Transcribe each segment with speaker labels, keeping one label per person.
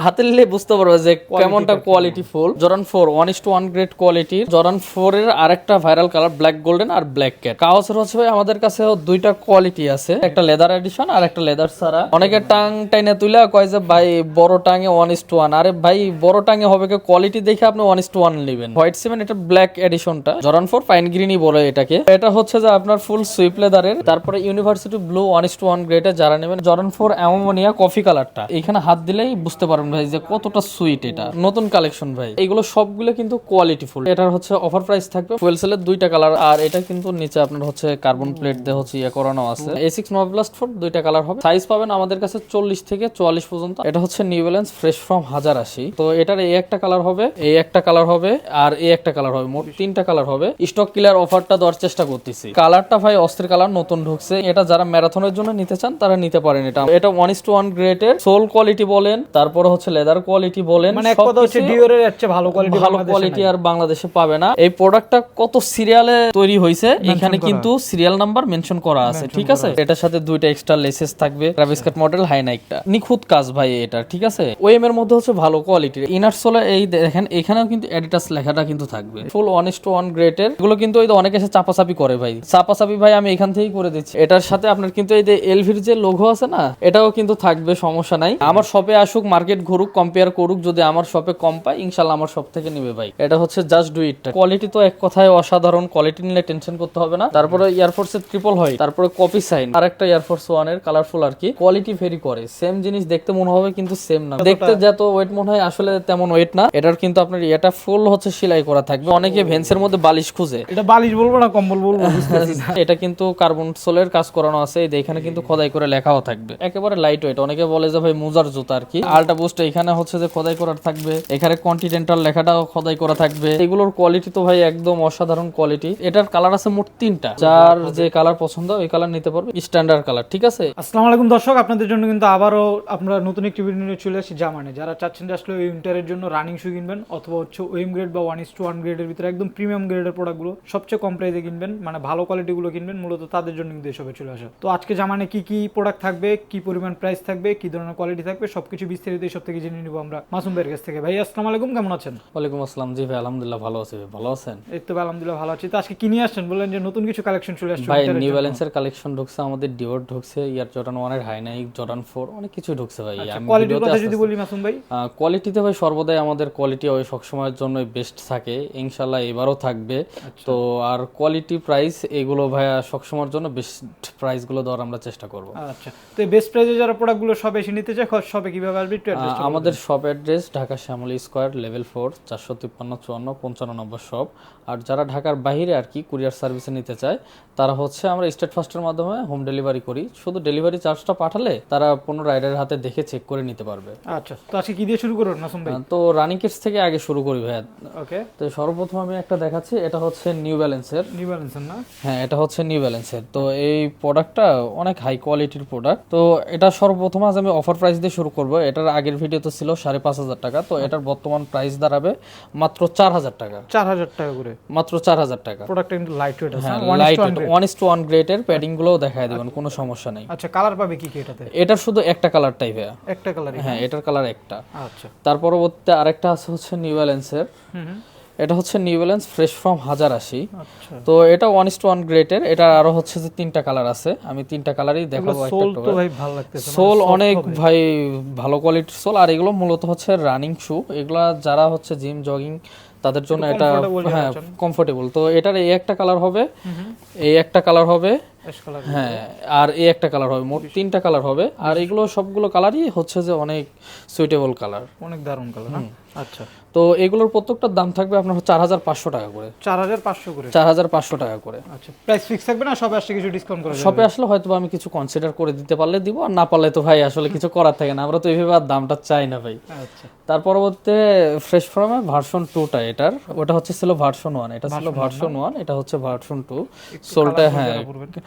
Speaker 1: হাতে নিলে বুঝতে পারবে যে কেমনটা কোয়ালিটি ফুল। জর্ডান 4 1:1 গ্রেড কোয়ালিটির জর্ডান 4 এর আরেকটা ভাইরাল কালার ব্ল্যাক গোল্ডেন আর ব্ল্যাক ক্যাট। কাগজের হচ্ছে ভাই আমাদের কাছে দুইটা কোয়ালিটি আছে, একটা লেদার এডিশন আর একটা লেদার ছাড়া। অনেকে টাং টাইনে তুলে কয় যে ভাই বড় টাঙে 1:1, আরে ভাই বড় টাঙে হবে কি কোয়ালিটি দেখে আপনি 1:1 নেবেন। হোয়াইট সিমেন্ট এটা ব্ল্যাক এডিশনটা জর্ডান 4 পাইন গ্রিনই বলে এটাকে। এটা হচ্ছে যে আপনার ফুল সুইপ লেদারের। তারপরে ইউনিভার্সিটি ব্লু 1:1 গ্রেডে যারা নেবেন জর্ডান 4 অ্যামোনিয়া কফি কালারটা, এখানে হাত দিলেই বুঝতে পারবেন ভাই যে কতটা সুইট। এটা নতুন কালেকশন ভাই, এগুলো সবগুলো কিন্তু কোয়ালিটি ফুল। এটার হচ্ছে অফার প্রাইস থাকবে ফুয়েল সেলের দুইটা কালার, আর এটা কিন্তু নিচে আপনার হচ্ছে কার্বন প্লেট দিয়ে হচ্ছে ইয়ে করানো আছে। A6 Nova Blast 4 দুইটা কালার হবে। সাইজ পাবেন আমাদের কাছে 40 থেকে 44 পর্যন্ত। এটা হচ্ছে নিউ ব্যালেন্স ফ্রেশ ফ্রম 1080। তো এটার এই একটা কালার হবে, এই একটা কালার হবে, আর এই একটা কালার হবে, মোট তিনটা কালার হবে। স্টক ক্লিয়ার অফারটা দেওয়ার চেষ্টা করতেছি। কালারটা ভাই অস্থির কালার, নতুন ঢুকছে। এটা যারা ম্যারাথনের জন্য নিতে চান তারা নিতে পারেন। এটা 1:1 গ্রেডের সোল কোয়ালিটি বলেন, তারপরে হচ্ছে লেদার কোয়ালিটি বলেন,
Speaker 2: মানে এক কথা হচ্ছে ডিওরের এর চেয়ে ভালো
Speaker 1: কোয়ালিটি আর বাংলাদেশে পাবে না। এই প্রোডাক্টটা কত সিরিয়ালে তৈরি হয়েছে এখানে কিন্তু সিরিয়াল নাম্বার মেনশন করা আছে, ঠিক আছে। এটার সাথে দুইটা এক্সট্রা লেসেস থাকবে, ট্রাভিস স্কট মডেল হাই নাইকটা, নিখুঁত কাজ ভাই এটা, ঠিক আছে। ওএম এর মধ্যে হচ্ছে ভালো কোয়ালিটির। ইনার সোলে এই দেখেন এখানেও কিন্তু এডিটাস লেখাটা কিন্তু থাকবে, ফুল 1:1 গ্রেডের। এগুলো কিন্তু ওই অনেকে এসে চাপাচাপি করে ভাই, চাপাচাপি ভাই আমি এখান থেকেই করে দিচ্ছি। এটার সাথে আপনার কিন্তু এই যে এলভির যে লোগো আছে না, এটাও কিন্তু থাকবে, সমস্যা নাই। আমার শপে আসুক, মার্কেট ঘুরুক, কম্পেয়ার করুক, যদি আমার শপে কম পায় ইনশাআল্লাহ আমার শপ থেকে নেবে ভাই। এটা হচ্ছে জাস্ট ডু ইট। কোয়ালিটি তো এক কথায় অসাধারণ, কোয়ালিটি নিলে টেনশন করতে হবে না। তারপরে এয়ারফোর্স এর ট্রিপল হয়, তারপরে কপি সাইন, আরেকটা এয়ারফোর্স 1 এর কালারফুল আর কি। কোয়ালিটি ভেরি করে, সেম জিনিস দেখতে মনে হবে কিন্তু সেম না, দেখতে যত ওয়েট মনে হয় আসলে তেমন ওয়েট না। এটার কিন্তু আপনার এটা ফুল হচ্ছে সেলাই করা থাকবে। অনেকে ভেন্সের মধ্যে বালিশ খুঁজে,
Speaker 2: এটা বালিশ বলবো না কম্বল বলবো,
Speaker 1: এটা কিন্তু কার্বন সোলের কাজ করানো আছে। এই এখানে কিন্তু খোদাই করে লেখাও থাকবে, একেবারে লাইট ওয়েট। অনেকে বলে যে ভাই মুজার জুতা আর কি। আলটা বুস্ট এখানে হচ্ছে যে খোদাই করার থাকবে, এখানে কন্টিনেন্টাল লেখাটাও খোদাই করা থাকবে। এগুলোর কোয়ালিটি তো ভাই একদম অসাধারণ কোয়ালিটি। এটার কালার আছে মোট 3টা, যার যে কালার পছন্দ ওই কালার নিতে পারবে, স্ট্যান্ডার্ড কালার, ঠিক আছে।
Speaker 2: আসসালামু আলাইকুম দর্শক, আপনাদের জন্য কিন্তু আবারও আমরা নতুন একটি ভিডিও নিয়ে চলে আসি জামানে। যারা চাচ্ছেন যে আসলে উইন্টারের জন্য রানিং শু কিনবেন, অথবা হচ্ছে ওএম গ্রেড বা 1:1 গ্রেডের ভিতরে একদম প্রিমিয়াম গ্রেডের প্রোডাক্টগুলো সবচেয়ে কম প্রাইসে কিনবেন, মানে ভালো কোয়ালিটিগুলো কিনবেন, মূলত তাদের জন্য কিন্তু এসবে চলে আসা। তো আজকে জামানে কি কি প্রোডাক্ট থাকবে, কি পরিমাণ প্রাইস থাকবে, কি ধরনের কোয়ালিটি থাকবে, সবকিছু বিস্তারিত এই সব থেকে জেনে নিব আমরা মাসুম ভাইয়ের কাছ থেকে। ভাই আসসালামু আলাইকুম, কেমন আছেন?
Speaker 1: ওয়ালাইকুম আসসালাম। জি ভাই আলহামদুলিল্লাহ ভালো আছি। ভালো আছেন?
Speaker 2: এই তো আলহামদুলিল্লাহ ভালো আছি। তো আজকে কি নিয়ে আসছেন বললেন যে নতুন কিছু কালেকশন চলে আসছে?
Speaker 1: ভাই নিউ ব্যালেন্সের কালেকশন ঢুকছে, আমাদের ডিওর ঢুকছে, ইয়ার জর্ডান 1 এর হাই নাইক, জর্ডান 4 অনেক কিছু ঢুকছে ভাই। আমি
Speaker 2: কোয়ালিটির কথা যদি বলি মাসুম ভাই,
Speaker 1: কোয়ালিটিতে ভাই সর্বদাই আমাদের কোয়ালিটি ওই সব সময়ের জন্য বেস্ট থাকে, ইনশাআল্লাহ এবারও থাকবে। তো আর কোয়ালিটি প্রাইস এগুলো ভাইয়া সব সময়ের জন্য বেস্ট প্রাইস গুলো দেওয়ার আমরা চেষ্টা করব।
Speaker 2: আচ্ছা, তো বেস্ট প্রাইসে যারা প্রোডাক্টগুলো সবে এসে নিতে চায় সবে কিভাবে আসবে একটু অ্যাড্রেস?
Speaker 1: আমাদের shop address Dhaka Shyamoli square level 4 453 54 55 shop. আর যারা ঢাকার বাইরে আর কি কুরিয়ার সার্ভিসে নিতে চায় তারা হচ্ছে আমরা স্টেট ফাস্টের মাধ্যমে হোম ডেলিভারি করি। শুধু ডেলিভারি চার্জটা পাঠালে তারা কোনো রাইডারের হাতে দেখে চেক করে নিতে পারবে।
Speaker 2: আচ্ছা, তো আজকে কি দিয়ে শুরু করুন মাসুম ভাই?
Speaker 1: তো রানিং কিটস থেকে আগে শুরু করি ভাইয়া।
Speaker 2: ওকে,
Speaker 1: তো সর্বপ্রথম আমি একটা দেখাচ্ছি, এটা হচ্ছে নিউ ব্যালেন্সের।
Speaker 2: নিউ ব্যালেন্সের না?
Speaker 1: হ্যাঁ, এটা হচ্ছে নিউ ব্যালেন্সের। তো এই প্রোডাক্টটা অনেক হাই কোয়ালিটির প্রোডাক্ট। তো এটা সর্বপ্রথম আজ আমি অফার প্রাইস দিয়ে শুরু করব। এটার আগের ভিডিওতে ছিল 5,500 টাকা, তো এটার বর্তমান প্রাইস দাঁড়াবে মাত্র 4,000 টাকা।
Speaker 2: 4,000 টাকা করে,
Speaker 1: মাত্র 4,000 টাকা।
Speaker 2: প্রোডাক্টটা কিন্তু লাইট ওয়েট আছে,
Speaker 1: 1:1 গ্রেডের প্যাডিং গুলোও দেখায় দিবেন, কোনো সমস্যা নেই।
Speaker 2: আচ্ছা, কালার পাবে কি কি এটাতে?
Speaker 1: এটার শুধু একটা কালার টাইপ,
Speaker 2: একটা কালার?
Speaker 1: হ্যাঁ, এটার কালার একটা।
Speaker 2: আচ্ছা,
Speaker 1: তার পরবর্তীতে আরেকটা আছে হচ্ছে নিউ ব্যালেন্সের। এটা হচ্ছে নিউ ব্যালেন্স ফ্রেশ ফ্রম 1080।
Speaker 2: আচ্ছা,
Speaker 1: তো এটা 1:1 গ্রেডের। এটা আরো হচ্ছে যে 3টা কালার আছে, আমি 3টা কালারই দেখাবো একটা
Speaker 2: সোল
Speaker 1: একটা
Speaker 2: তো
Speaker 1: করে।
Speaker 2: ভাই ভালো লাগতেছে,
Speaker 1: সোল অনেক ভাই ভালো কোয়ালিটির সোল। আর এগুলো মূলত হচ্ছে রানিং শু, এগুলা যারা হচ্ছে জিম জগিং তাদের জন্য এটা হ্যাঁ কমফোর্টেবল। তো এটার এই একটা কালার হবে, এই একটা কালার হবে, হ্যাঁ, আর এই একটা কালার হবে, মোট 3টা কালার হবে। আর এগুলো সবগুলো কালারই হচ্ছে যে অনেক সুইটেবল কালার,
Speaker 2: অনেক দারুণ কালার। আচ্ছা,
Speaker 1: তো এগুলোর প্রত্যেকটার দাম থাকবে আপনার 4,500 টাকা করে।
Speaker 2: 4,500 করে?
Speaker 1: 4,500 টাকা করে।
Speaker 2: আচ্ছা, প্রাইস ফিক্স থাকবে না? সবে আসলে কিছু ডিসকাউন্ট করে?
Speaker 1: শপে আসলে হয়তো আমি কিছু কনসিডার করে দিতে পারলে দিব, আর না পারলে তো ভাই আসলে কিছু করার থাকে না, আমরা তো এইভাবে আর দামটা চাই না ভাই।
Speaker 2: আচ্ছা,
Speaker 1: তার পরবর্তীতে ফ্রেশ ফর্মে ভার্সন 2টা, এটার ওটা হচ্ছে ছিল ভার্সন 1, এটা ছিল ভার্সন 1, এটা হচ্ছে ভার্সন 2। সোলটা হ্যাঁ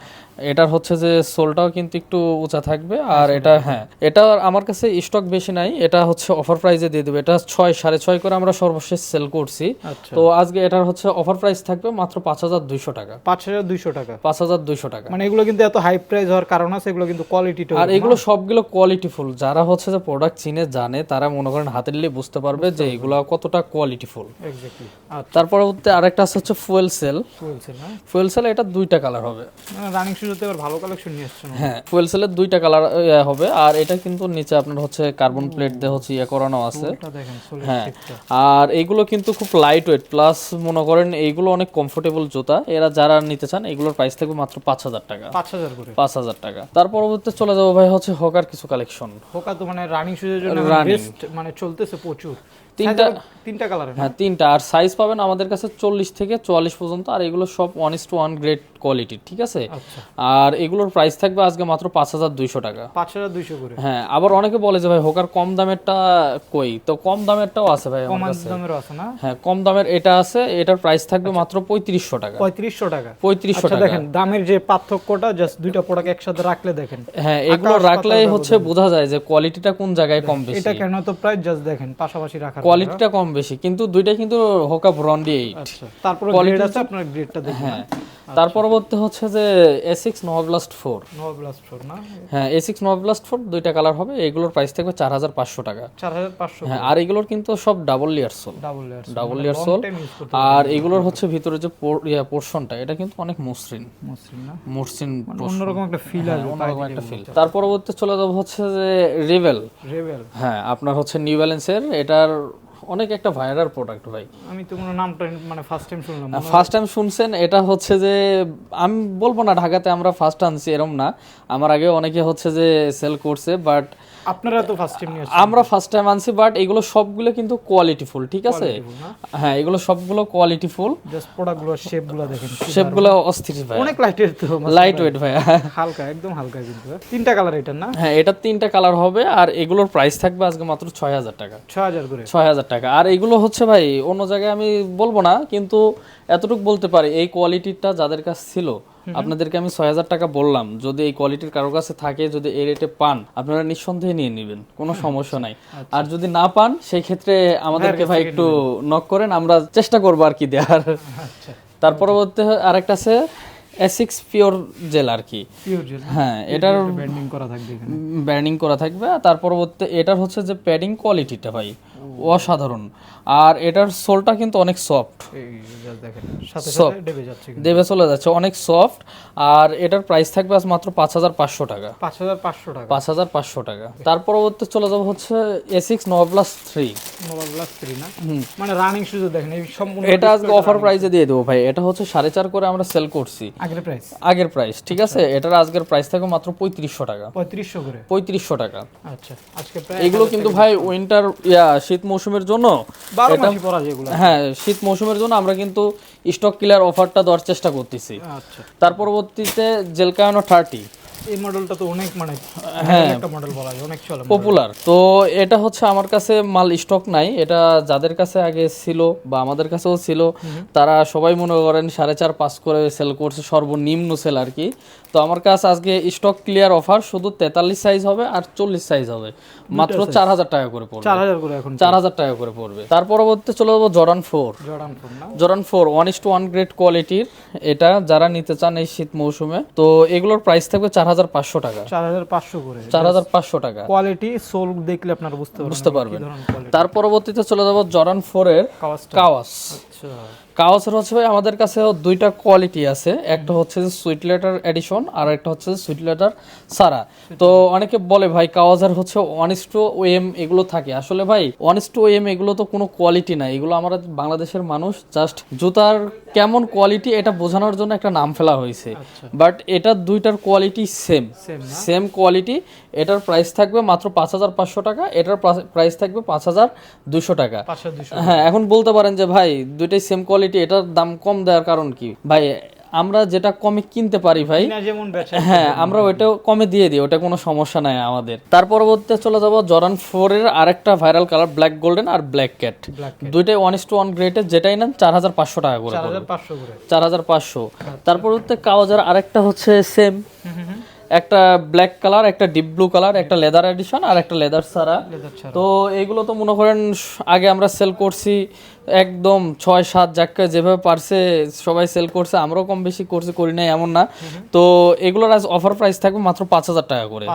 Speaker 1: এটার হচ্ছে যে সোলটাও কিন্তু একটু উঁচা থাকবে আর এটা হ্যাঁ এটা আমার কাছে স্টক বেশি নাই, এটা হচ্ছে অফার প্রাইসে দিয়ে দেবো। এটা 6 সাড়ে 6 করে আমরা সর্বশেষ সেল করছি।
Speaker 2: আচ্ছা,
Speaker 1: তো আজকে এটার হচ্ছে অফার প্রাইস থাকবে মাত্র 5,200 টাকা।
Speaker 2: 5,200 টাকা।
Speaker 1: 5,200 টাকা।
Speaker 2: মানে এগুলো কিন্তু এত হাই প্রাইস হওয়ার কারণ আছে, এগুলো কিন্তু কোয়ালিটিটা।
Speaker 1: আর এগুলো সবগুলো কোয়ালিটিফুল, যারা হচ্ছে যে প্রোডাক্ট চিনে জানে তারা মনে করেন হাতে নিলে বুঝতে পারবে যে এগুলো কতটা কোয়ালিটিফুল।
Speaker 2: এক্স্যাক্টলি। আচ্ছা,
Speaker 1: তারপর আরেকটা আছে হচ্ছে ফুয়েল সেল।
Speaker 2: বলছেন না
Speaker 1: ফুয়েল সেল এটা 2টা কালার হবে।
Speaker 2: মানে রানিং শুজতে এবার ভালো কালেকশন নিয়ে আসছেন।
Speaker 1: হ্যাঁ ফুয়েল সেলের 2টা কালার হবে আর এটা কিন্তু নিচে আপনার হচ্ছে কার্বন প্লেট দিয়ে হচ্ছে করানো আছে।
Speaker 2: এটা দেখেন সোলের
Speaker 1: হ্যাঁ
Speaker 2: শেপটা।
Speaker 1: আর এইগুলো কিন্তু খুব লাইট ওয়েট প্লাস মনে করেন এইগুলো অনেক কমফোর্টেবল জুতা। এরা যারা নিতে চান এগুলোর প্রাইস থাকবে মাত্র 5,000 টাকা।
Speaker 2: 5,000 করে।
Speaker 1: 5,000 টাকা। তার পরবর্তীতে চলে যাবো ভাই হচ্ছে হকার কিছু কালেকশন।
Speaker 2: হোকা তো মানে রানিং শুজের জন্য
Speaker 1: Running।
Speaker 2: বেস্ট, মানে চলতেছে প্রচুর।
Speaker 1: তিনটা-
Speaker 2: তিনটা কালারে।
Speaker 1: হ্যাঁ 3টা আর সাইজ পাবেন আমাদের কাছে 40 থেকে 44 পর্যন্ত। আর এগুলো সব 1:1 গ্রেড কোয়ালিটি, ঠিক আছে।
Speaker 2: আচ্ছা,
Speaker 1: আর এগুলোর প্রাইস থাকবে আজকে মাত্র 5,200 টাকা।
Speaker 2: 5,200 করে।
Speaker 1: হ্যাঁ আবার অনেকে বলে যে ভাই হোকার কম দামেরটা কই, তো কম দামেরটাও আছে ভাই
Speaker 2: কম
Speaker 1: আমার কাছে।
Speaker 2: দামেরও আছে না?
Speaker 1: হ্যাঁ কম দামের এটা আছে, এটার প্রাইস থাকবে মাত্র 3,500 টাকা।
Speaker 2: 3,500 টাকা।
Speaker 1: 3,500
Speaker 2: আচ্ছা
Speaker 1: টাকা।
Speaker 2: দেখেন দামের যে পার্থক্যটা, জাস্ট দুইটা প্রোডাক্ট একসাথে রাখলে দেখেন।
Speaker 1: হ্যাঁ এগুলো
Speaker 2: আকাশ
Speaker 1: রাখলেই
Speaker 2: পাতাল
Speaker 1: হচ্ছে বোঝা যায় যে কোয়ালিটিটা কোন জায়গায় কম বেশি।
Speaker 2: এটা কেন তো প্রাইস জাস্ট দেখেন পাশাপাশি রাখা।
Speaker 1: কোয়ালিটিটা কম বেশি কিন্তু দুইটাই কিন্তু হোকা ব্রন্ডি 8।
Speaker 2: আচ্ছা, তারপরে
Speaker 1: Quality
Speaker 2: গ্রেড আছে, আপনার গ্রেডটা দেখেন।
Speaker 1: হ্যাঁ তার পরবর্তী হচ্ছে যে A6 Nova Blast 4।
Speaker 2: Nova blast 4 না?
Speaker 1: হ্যাঁ A6 Nova Blast 4 2টা কালার হবে। এগুলোর প্রাইস থাকবে 4,500 টাকা।
Speaker 2: 4,500।
Speaker 1: হ্যাঁ আর এগুলোর কিন্তু সব double layer sole.
Speaker 2: Double layer.
Speaker 1: Double layer sole. আর এগুলোর হচ্ছে ভিতরে যে পোর্শনটা এটা কিন্তু অনেক মসৃণ
Speaker 2: মসৃণ না?
Speaker 1: মসৃণ
Speaker 2: অন্যরকম একটা ফিল আসবে।
Speaker 1: অন্যরকম একটা ফিল। তার পরবর্তী চলে যাবো হচ্ছে যে রেবেল।
Speaker 2: রেবেল।
Speaker 1: হ্যাঁ আপনার হচ্ছে নিউ ব্যালেন্সের, এটার অনেক একটা ভাইরাল প্রোডাক্ট ভাই।
Speaker 2: আমি তো কোনো নামটা মানে ফার্স্ট টাইম শুনলাম।
Speaker 1: ফার্স্ট টাইম শুনছেন। এটা হচ্ছে যে আমি বলবো না ঢাকাতে আমরা ফার্স্ট আনছি এরম না, আমার আগে অনেকে হচ্ছে যে সেল করছে, বাট
Speaker 2: আপনারা তো ফার্স্ট টাইম নিয়ে
Speaker 1: আমরা ফার্স্ট টাইম আনছি। বাট এগুলো সবগুলো কিন্তু কোয়ালিটিফুল, ঠিক আছে। হ্যাঁ এগুলো সবগুলো কোয়ালিটিফুল।
Speaker 2: জাস্ট প্রোডাক্টগুলো শেপগুলো দেখেন,
Speaker 1: শেপগুলো অস্থির ভাই,
Speaker 2: অনেক লাইটের তো,
Speaker 1: লাইট ওয়েট ভাই।
Speaker 2: হালকা, একদম হালকা কিন্তু। তিনটা কালার এটা না?
Speaker 1: হ্যাঁ এটা 3টা কালার হবে আর এগুলোর প্রাইস থাকবে আজকে মাত্র 6,000 টাকা।
Speaker 2: 6,000 করে।
Speaker 1: 6,000 টাকা। আর এগুলো হচ্ছে ভাই অন্য জায়গায় আমি বলবো না, কিন্তু এতটুকু বলতে পারি এই কোয়ালিটিটা যাদের কাছে ছিল আপনাদেরকে আমি 6,000 টাকা বললাম, যদি এই কোয়ালিটির কারো কাছে থাকে, যদি এই রেটে পান আপনারা নিঃসন্দেহে নিয়ে নেবেন, কোনো সমস্যা নাই। আর যদি না পান সেই ক্ষেত্রে আমাদেরকে ভাই একটু নক করেন, আমরা চেষ্টা করবো আর কি দেওয়ার।
Speaker 2: আচ্ছা,
Speaker 1: তার পরবর্তী আরেকটা আছে A6 পিওর জেল আর কি।
Speaker 2: Pure gel.
Speaker 1: হ্যাঁ এটার
Speaker 2: ব্যান্ডিং করা থাকবে এখানে।
Speaker 1: ব্যান্ডিং করা থাকবে। তার পরবর্তী এটার হচ্ছে যে প্যাডিং কোয়ালিটিটা ভাই অসাধারণ। আর এটার সোলটা কিন্তু অনেক সফট,
Speaker 2: এই জাস্ট দেখেন সাথে সাথে ডেবে যাচ্ছে কিন্তু।
Speaker 1: দেবে চলে যাচ্ছে, অনেক সফট। আর এটার প্রাইস থাকবে আজ মাত্র 5,500 টাকা।
Speaker 2: 5,500 টাকা।
Speaker 1: 5,500 টাকা। তার পরবর্তী চলে যাবো হচ্ছে A6 Nova Blast 3।
Speaker 2: Nova blast 3 না? মানে রানিং শুজ দেখেন এই সম্পূর্ণ।
Speaker 1: এটা আজকে অফার প্রাইসে দিয়ে দেবো ভাই। এটা হচ্ছে 4.5 করে আমরা সেল করছি
Speaker 2: আগের প্রাইস।
Speaker 1: আগের প্রাইস, ঠিক আছে। এটার আজকের প্রাইস থাকবে মাত্র 3,500 টাকা।
Speaker 2: 3,500 করে।
Speaker 1: 3,500 টাকা।
Speaker 2: আচ্ছা, আজকে প্রায়
Speaker 1: এগুলো কিন্তু ভাই উইন্টার শীত মৌসুমের জন্য
Speaker 2: 12 মাসই পরা যায় এগুলো।
Speaker 1: হ্যাঁ শীত মৌসুমের জন্য আমরা কিন্তু স্টক ক্লিয়ার অফারটা দেওয়ার চেষ্টা করতেছি।
Speaker 2: আচ্ছা,
Speaker 1: তার পরবর্তীতে জেলকায়নো 30।
Speaker 2: এই মডেলটা তো অনেক মানে
Speaker 1: হ্যাঁ
Speaker 2: একটা মডেল বলা যায়, অনেক চলে।
Speaker 1: পপুলার। তো এটা হচ্ছে আমার কাছে মাল স্টক নাই, এটা যাদের কাছে আগে ছিল বা আমাদের কাছেও ছিল তারা সবাই মনে করেন 4.5-5 করে সেল করছে, সর্বনিম্ন সেল আর কি। তো আমার কাছে আজকে স্টক ক্লিয়ার অফার শুধু 43 সাইজ হবে আর 40 সাইজ হবে, মাত্র 4,000 টাকা করে পড়বে।
Speaker 2: 4,000 করে এখন।
Speaker 1: 4,000 টাকা করে পড়বে। তার পরবর্তীতে চলে যাবো জর্ডান 4।
Speaker 2: জর্ডান 4 না?
Speaker 1: জর্ডান 4 1:1 গ্রেড কোয়ালিটির। এটা যারা নিতে চান এই শীত মৌসুমে, তো এগুলোর প্রাইস থাকবে 4,500 টাকা।
Speaker 2: 4,500 করে।
Speaker 1: 4,500 টাকা।
Speaker 2: কোয়ালিটি সোল দেখলে আপনারা বুঝতে পারবেন।
Speaker 1: তার পরবর্তীতে চলে যাবো জর্ডান 4 এর কাওয়াস।
Speaker 2: আচ্ছা,
Speaker 1: কাওয়াসের হচ্ছে ভাই আমাদের কাছে 2টা কোয়ালিটি আছে, একটা হচ্ছে যে সুইট লেটার এডিশন আর একটা হচ্ছে সুইট লেটার সারা। তো অনেকে বলে ভাই কাওয়াসের হচ্ছে 1:OM এগুলো থাকে, আসলে ভাই 1:OM এগুলো তো কোনো কোয়ালিটি নাই, এগুলো আমরা বাংলাদেশের মানুষ জাস্ট জুতার কেমন কোয়ালিটি এটা বোঝানোর জন্য একটা নাম ফেলা হয়েছে। বাট এটা দুইটার কোয়ালিটি সেম কোয়ালিটি। এটার প্রাইস থাকবে মাত্র 5,500 টাকা, এটার প্রাইস থাকবে 5,200 টাকা।
Speaker 2: 5,200।
Speaker 1: হ্যাঁ এখন বলতে পারেন যে ভাই দুইটাই সেম কোয়ালিটি, এটার দাম কম দেওয়ার কারণ কি? ভাই আমরা যেটা কমে কিনতে পারি ভাই,
Speaker 2: কিনা যেমন বেচা
Speaker 1: হ্যাঁ আমরা ওইটাও কমে দিয়ে দিই, ওটা কোনো সমস্যা নাই আমাদের। তার পরবর্তীতে চলে যাব জর্ডান 4 এর আরেকটা ভাইরাল কালার ব্ল্যাক গোল্ডেন আর ব্ল্যাক ক্যাট, দুইটাই 1:1 গ্রেডের, যেটাই নেন 4500 টাকা করে,
Speaker 2: 4500 করে,
Speaker 1: 4500। তার পরবর্তীতে কাওয়াজার আরেকটা হচ্ছে সেম, একটা ব্ল্যাক কালার, একটা ডিপ ব্লু কালার, একটা লেদার এডিশন আর একটা লেদার ছাড়া। তো এগুলো তো মনে করেন আগে আমরা সেল করছি একদম 6-7 জায়গায় যেভাবে পারছে সবাই সেল করছে, আমরাও কম বেশি করছি, করি নাই এমন না। তো এগুলোর আজ অফার প্রাইস থাকবে মাত্র 5000 টাকা করে,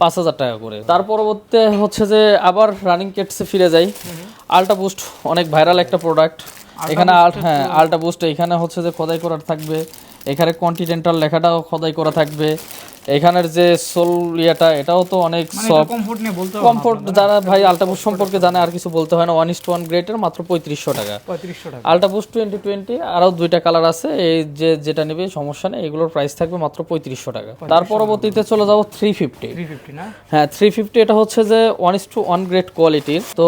Speaker 1: 5000 টাকা করে। তার পরবর্তীতে হচ্ছে যে আবার রানিং কেটসে ফিরে যাই। আল্ট্রা বুস্ট অনেক ভাইরাল একটা প্রোডাক্ট, এখানে হ্যাঁ আল্ট্রা বুস্ট, এখানে হচ্ছে যে খোদাই করার থাকবে, এখানে কন্টিনেন্টাল লেখাটাও খোদাই করা থাকবে, এখানের যে সোল ইয়েটা এটাও তো অনেক সফট, কমফোর্ট। যারা ভাই আল্ট্রা বুস্ট সম্পর্কে জানে আর কিছু বলতে হয় না। 1:1 গ্রেডের মাত্র 3500 টাকা। আল্ট্রা বুস্ট 2020 আরও দুইটা কালার আছে, এই যে যেটা নেবে সমস্যা নেই, এগুলোর প্রাইস থাকবে মাত্র 3500 টাকা। তার পরবর্তীতে চলে যাবো 350 না, হ্যাঁ 350, এটা হচ্ছে যে 1:1 গ্রেড কোয়ালিটির। তো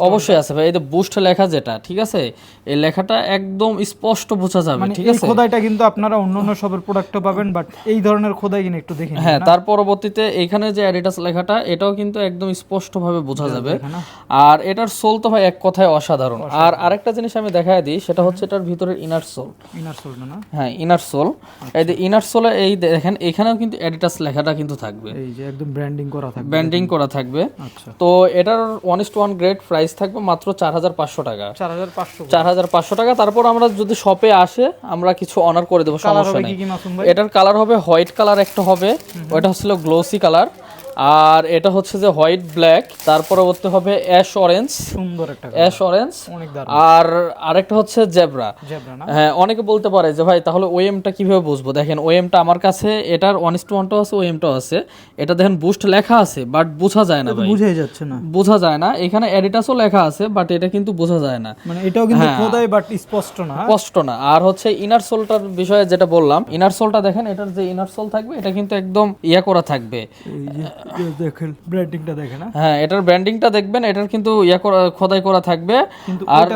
Speaker 1: অবশ্যই আছে ভাই, এই যে বুস্ট লেখা যেটা, ঠিক আছে, এই লেখাটা একদম স্পষ্ট বোঝা যাবে, ঠিক আছে।
Speaker 2: খোদাইটা কিন্তু আপনারা অন্যান্য সবের প্রোডাক্টে পাবেন, বাট এই ধরনের খোদাই কিনে একটু দেখেন।
Speaker 1: হ্যাঁ, তার পরবর্তীতে এখানে যে অ্যাডিডাস লেখাটা, এটাও কিন্তু একদম স্পষ্টভাবে বোঝা যাবে। আর এটার সোল তো ভাই এক কথায় অসাধারণ। আর আরেকটা জিনিস আমি দেখায় দিই, সেটা হচ্ছে এটার ভিতরের ইনার সোল,
Speaker 2: না,
Speaker 1: হ্যাঁ ইনার সোল। এই যে ইনার সোলে এই দেখেন এখানেও কিন্তু অ্যাডিডাস লেখাটা কিন্তু থাকবে,
Speaker 2: এই যে একদম ব্র্যান্ডিং করা থাকবে।
Speaker 1: আচ্ছা, তো এটার 1:1 গ্রেড প্রাইস থাকবে মাত্র 4500 টাকা, 4500 টাকা। তারপর আমরা যদি শপে আসে আমরা কিছু অনার করে দেবো, সমস্যা নেই। এটার কালার হবে হোয়াইট কালার একটা হবে, ওটা হচ্ছিল গ্লোসি কালার, আর এটা হচ্ছে যে হোয়াইট ব্ল্যাক, তার পরবর্তী হবে অ্যাশ অরেঞ্জ, সুন্দর একটা অ্যাশ অরেঞ্জ, আর আরেকটা হচ্ছে জেব্রা। হ্যাঁ, অনেকে বলতে পারে যে ভাই তাহলে ওএমটা কিভাবে বুঝবো, দেখেন ওএমটা আমার কাছে এটার 1:1টাও আছে, ওএমটাও আছে। এটা দেখেন বুস্ট লেখা আছে বাট বোঝা যায় না ভাই, বোঝা যায় না। এখানে এডিটাসও লেখা আছে বাট এটা কিন্তু বোঝা যায় না,
Speaker 2: মানে এটাও কিন্তু খোদাই বাট স্পষ্ট না।
Speaker 1: আর হচ্ছে ইনার সোলটার বিষয়ে যেটা বললাম, ইনার সোলটা দেখেন, এটার যে ইনার সোল থাকবে এটা কিন্তু একদম ইয়া করা থাকবে,
Speaker 2: দেখেন ব্র্যান্ডিংটা দেখেন।
Speaker 1: হ্যাঁ, এটার ব্র্যান্ডিংটা দেখবেন, এটার কিন্তু ইয়া করা খোদাই করা থাকবে, আর